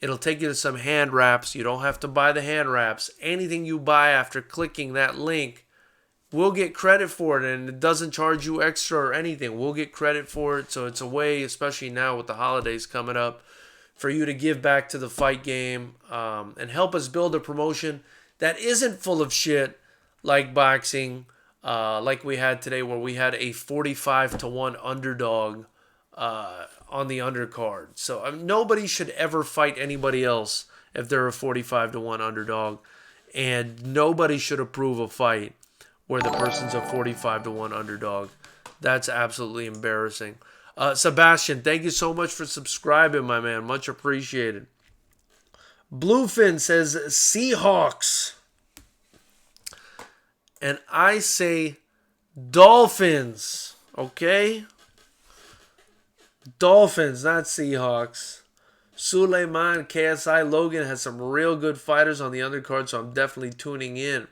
Speaker 1: it'll take you to some hand wraps. You don't have to buy the hand wraps. Anything you buy after clicking that link, we'll get credit for it, and it doesn't charge you extra or anything. We'll get credit for it, so it's a way, especially now with the holidays coming up, for you to give back to the fight game and help us build a promotion that isn't full of shit like boxing, like we had today, where we had a 45-1 underdog on the undercard. So nobody should ever fight anybody else if they're a 45-1 underdog, and nobody should approve a fight where the person's a 45-1 underdog. That's absolutely embarrassing. Sebastian, thank you so much for subscribing, my man. Much appreciated. Bluefin says Seahawks. And I say Dolphins. Okay? Dolphins, not Seahawks. Suleiman, KSI, Logan has some real good fighters on the undercard, so I'm definitely tuning in.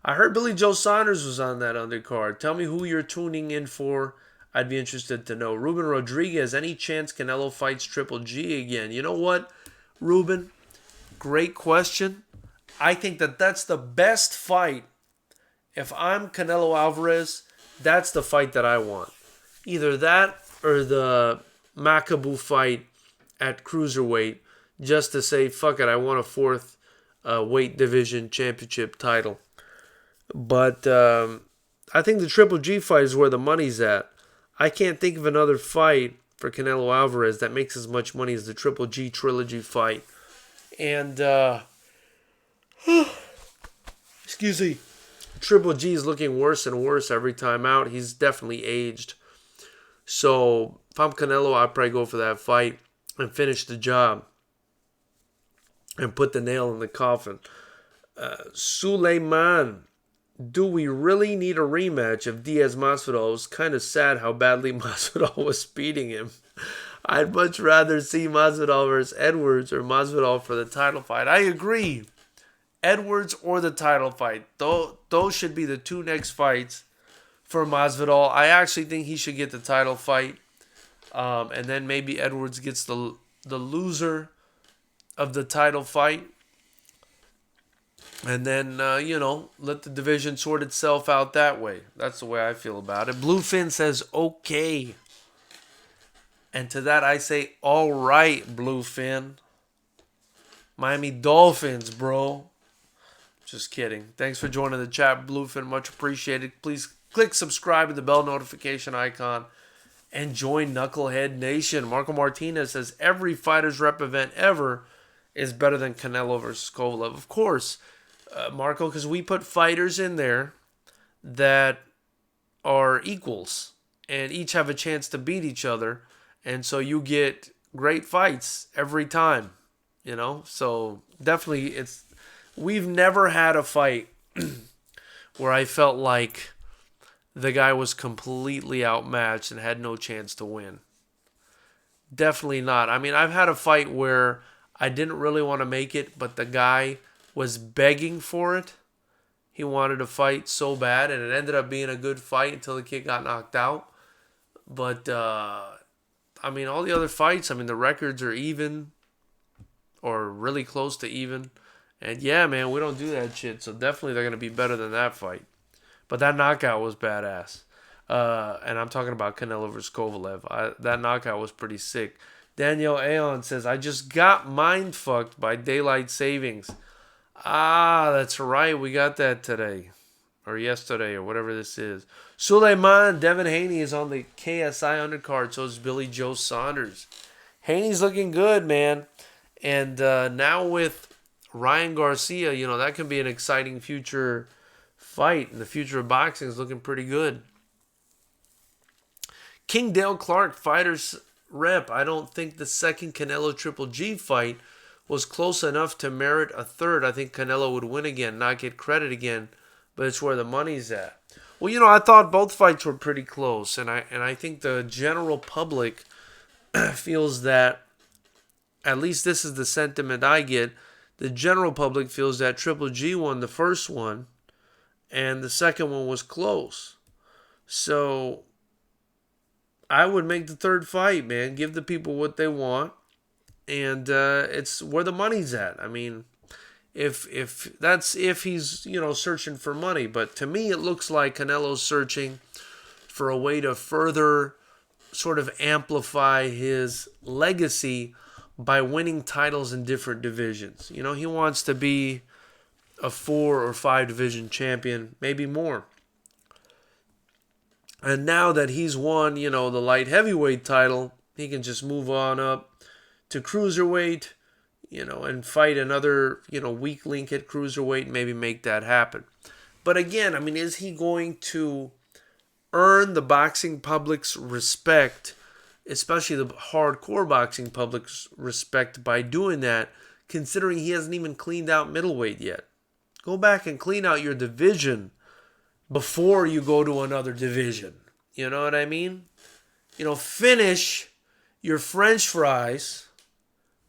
Speaker 1: I heard Billy Joe Saunders was on that undercard. Tell me who you're tuning in for. I'd be interested to know. Ruben Rodriguez, any chance Canelo fights Triple G again? You know what, Ruben? Great question. I think that's the best fight. If I'm Canelo Alvarez, that's the fight that I want. Either that or the Makabu fight at cruiserweight, just to say, fuck it, I want a fourth weight division championship title. But I think the Triple G fight is where the money's at. I can't think of another fight for Canelo Alvarez that makes as much money as the Triple G trilogy fight. And, excuse me, Triple G is looking worse and worse every time out. He's definitely aged. So, if I'm Canelo, I'd probably go for that fight and finish the job and put the nail in the coffin. Suleiman, do we really need a rematch of Diaz Masvidal? It was kind of sad how badly Masvidal was beating him. I'd much rather see Masvidal versus Edwards or Masvidal for the title fight. I agree. Edwards or the title fight. Those should be the two next fights for Masvidal. I actually think he should get the title fight. And then maybe Edwards gets the loser of the title fight. And then, let the division sort itself out that way. That's the way I feel about it. Bluefin says, okay. And to that I say, all right, Bluefin. Miami Dolphins, bro. Just kidding. Thanks for joining the chat, Bluefin. Much appreciated. Please click subscribe and the bell notification icon. And join Knucklehead Nation. Marco Martinez says, every Fighters Rep event ever is better than Canelo versus Kovalev. Of course. Marco, because we put fighters in there that are equals and each have a chance to beat each other, and so you get great fights every time, so definitely we've never had a fight where I felt like the guy was completely outmatched and had no chance to win. Definitely not. I mean, I've had a fight where I didn't really want to make it, but the guy was begging for it. He wanted to fight so bad, and it ended up being a good fight until the kid got knocked out. But, all the other fights, the records are even or really close to even. And, yeah, man, we don't do that shit, so definitely they're going to be better than that fight. But that knockout was badass. And I'm talking about Canelo versus Kovalev. That knockout was pretty sick. Daniel Aon says, I just got mind-fucked by daylight savings. Ah, that's right. We got that today. Or yesterday, or whatever this is. Suleiman, Devin Haney is on the KSI undercard. So is Billy Joe Saunders. Haney's looking good, man. And now with Ryan Garcia, that can be an exciting future fight. And the future of boxing is looking pretty good. King Dale Clark, Fighters Rep. I don't think the second Canelo Triple G fight was close enough to merit a third. I think Canelo would win again, not get credit again, but it's where the money's at. Well, I thought both fights were pretty close, and I think the general public feels that, at least this is the sentiment I get, the general public feels that Triple G won the first one, and the second one was close. So I would make the third fight, man. Give the people what they want. And it's where the money's at. I mean, if he's searching for money, but to me it looks like Canelo's searching for a way to further sort of amplify his legacy by winning titles in different divisions. He wants to be a 4 or 5 division champion, maybe more. And now that he's won, the light heavyweight title, he can just move on up to cruiserweight, and fight another, weak link at cruiserweight and maybe make that happen. But again, is he going to earn the boxing public's respect, especially the hardcore boxing public's respect by doing that, considering he hasn't even cleaned out middleweight yet? Go back and clean out your division before you go to another division. You know what I mean? Finish your French fries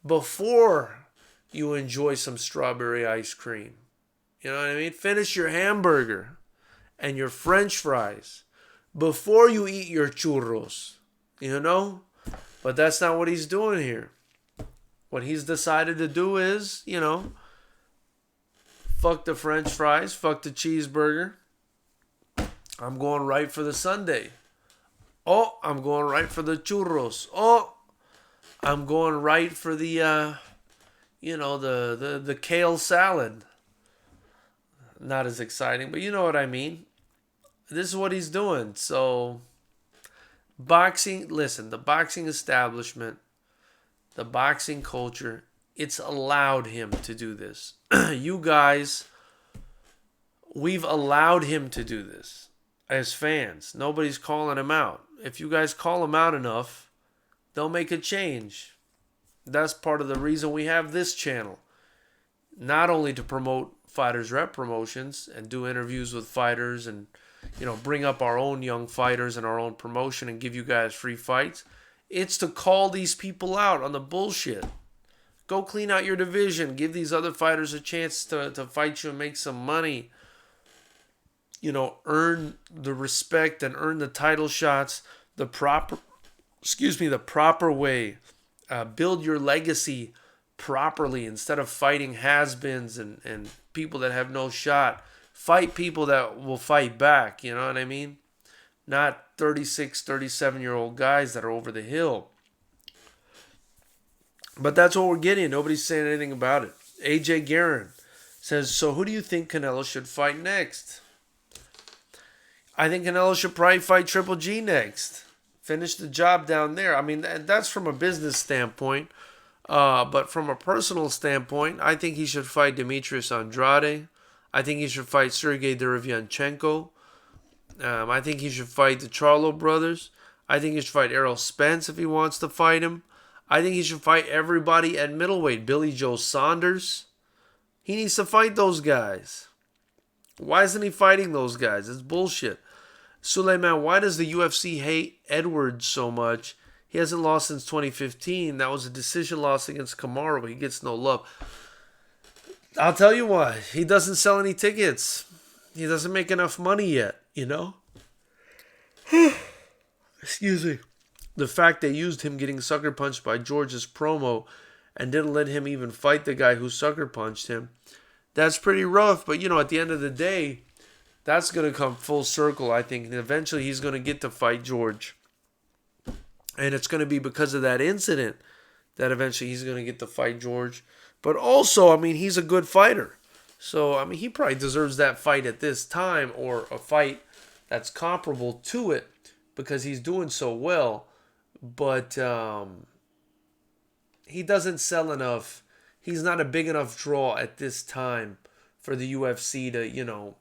Speaker 1: before you enjoy some strawberry ice cream. You know what I mean? Finish your hamburger and your French fries before you eat your churros. But that's not what he's doing here. What he's decided to do is, fuck the French fries, fuck the cheeseburger. I'm going right for the sundae. Oh, I'm going right for the churros. Oh, I'm going right for the, the kale salad. Not as exciting, but you know what I mean. This is what he's doing. So, boxing, listen, the boxing establishment, the boxing culture, it's allowed him to do this. You guys, we've allowed him to do this as fans. Nobody's calling him out. If you guys call him out enough, they'll make a change. That's part of the reason we have this channel. Not only to promote Fighters Rep Promotions and do interviews with fighters and, bring up our own young fighters and our own promotion and give you guys free fights. It's to call these people out on the bullshit. Go clean out your division. Give these other fighters a chance to fight you and make some money. Earn the respect and earn the title shots the proper way. Build your legacy properly instead of fighting has-beens and people that have no shot. Fight people that will fight back, you know what I mean? Not 36, 37-year-old guys that are over the hill. But that's what we're getting. Nobody's saying anything about it. AJ Guerin says, so who do you think Canelo should fight next? I think Canelo should probably fight Triple G next. Finish the job down there. I mean, that's from a business standpoint. But from a personal standpoint, I think he should fight Demetrius Andrade. I think he should fight Sergey Derevyanchenko. I think he should fight the Charlo brothers. I think he should fight Errol Spence if he wants to fight him. I think he should fight everybody at middleweight. Billy Joe Saunders. He needs to fight those guys. Why isn't he fighting those guys? It's bullshit. Suleiman, why does the UFC hate Edwards so much? He hasn't lost since 2015. That was a decision loss against Kamaru. He gets no love. I'll tell you why. He doesn't sell any tickets. He doesn't make enough money yet, Excuse me. The fact they used him getting sucker punched by George's promo and didn't let him even fight the guy who sucker punched him, that's pretty rough. But, at the end of the day, that's going to come full circle, I think. And eventually he's going to get to fight George. And it's going to be because of that incident that eventually he's going to get to fight George. But also, he's a good fighter. So, he probably deserves that fight at this time or a fight that's comparable to it because he's doing so well. But he doesn't sell enough. He's not a big enough draw at this time for the UFC to,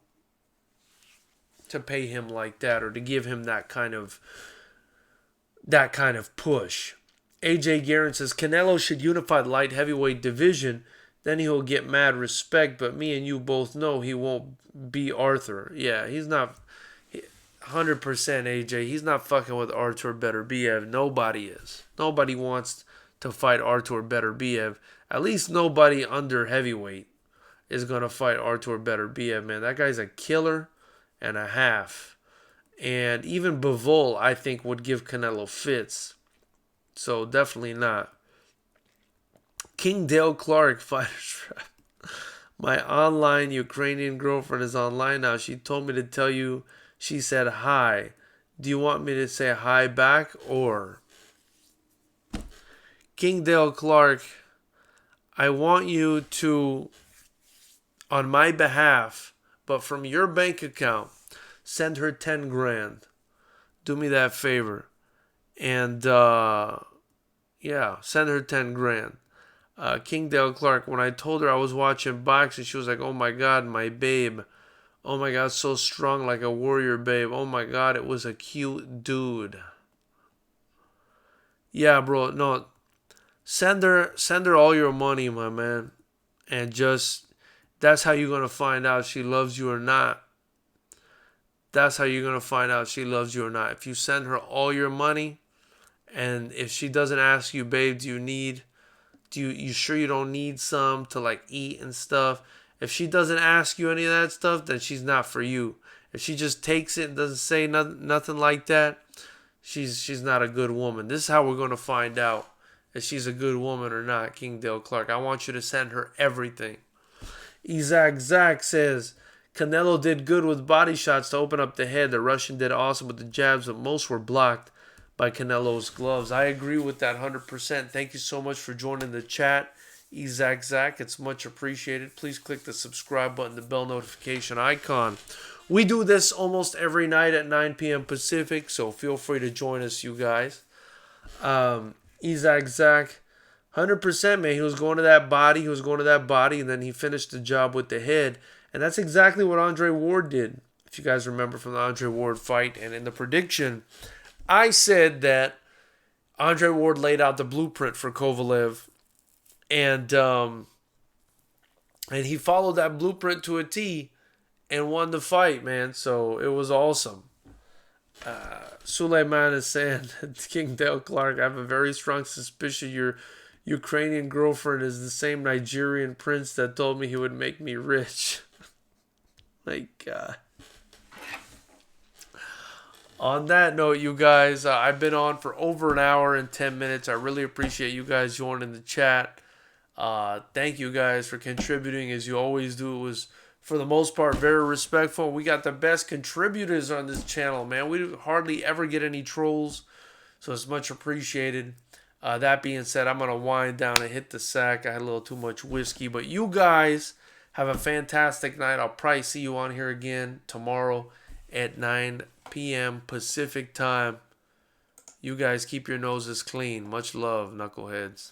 Speaker 1: to pay him like that or to give him that kind of push. AJ Guerin says, Canelo should unify the light heavyweight division. Then he'll get mad respect. But me and you both know he won't be Arthur. Yeah, he's not 100% AJ. He's not fucking with Artur Beterbiev. Nobody is. Nobody wants to fight Artur Beterbiev. At least nobody under heavyweight is going to fight Artur Beterbiev, man. That guy's a killer and a half. And even Bivol, I think, would give Canelo fits. So definitely not. King Dale Clark, Fighters Rep. My online Ukrainian girlfriend is online now. She told me to tell you she said hi. Do you want me to say hi back or? King Dale Clark, I want you to, on my behalf, but from your bank account, send her 10 grand. Do me that favor. And, send her 10 grand. King Dale Clark, when I told her I was watching boxing, she was like, oh my God, my babe. Oh my God, so strong like a warrior, babe. Oh my God, it was a cute dude. Yeah, bro, no. Send her all your money, my man. And that's how you're going to find out she loves you or not. That's how you're going to find out she loves you or not. If you send her all your money, and if she doesn't ask you, babe, you sure you don't need some to like eat and stuff? If she doesn't ask you any of that stuff, then she's not for you. If she just takes it and doesn't say nothing like that, she's not a good woman. This is how we're going to find out if she's a good woman or not, King Dale Clark. I want you to send her everything. Isaac Zach says, Canelo did good with body shots to open up the head. The Russian did awesome with the jabs, but most were blocked by Canelo's gloves. I agree with that 100%. Thank you so much for joining the chat, Isaac Zach. It's much appreciated. Please click the subscribe button, the bell notification icon. We do this almost every night at 9 p.m. Pacific, so feel free to join us, you guys. Isaac Zach, 100%, man. He was going to that body. He was going to that body, and then he finished the job with the head. And that's exactly what Andre Ward did, if you guys remember from the Andre Ward fight. And in the prediction, I said that Andre Ward laid out the blueprint for Kovalev, and he followed that blueprint to a T and won the fight, man. So it was awesome. Suleiman is saying, King Dale Clark, I have a very strong suspicion your Ukrainian girlfriend is the same Nigerian prince that told me he would make me rich. My God. On that note, you guys, I've been on for over an hour and 10 minutes. I really appreciate you guys joining the chat. Thank you guys for contributing as you always do. It was, for the most part, very respectful. We got the best contributors on this channel, man. We hardly ever get any trolls, so it's much appreciated. That being said, I'm going to wind down and hit the sack. I had a little too much whiskey, but you guys have a fantastic night. I'll probably see you on here again tomorrow at 9 p.m. Pacific time. You guys keep your noses clean. Much love, knuckleheads.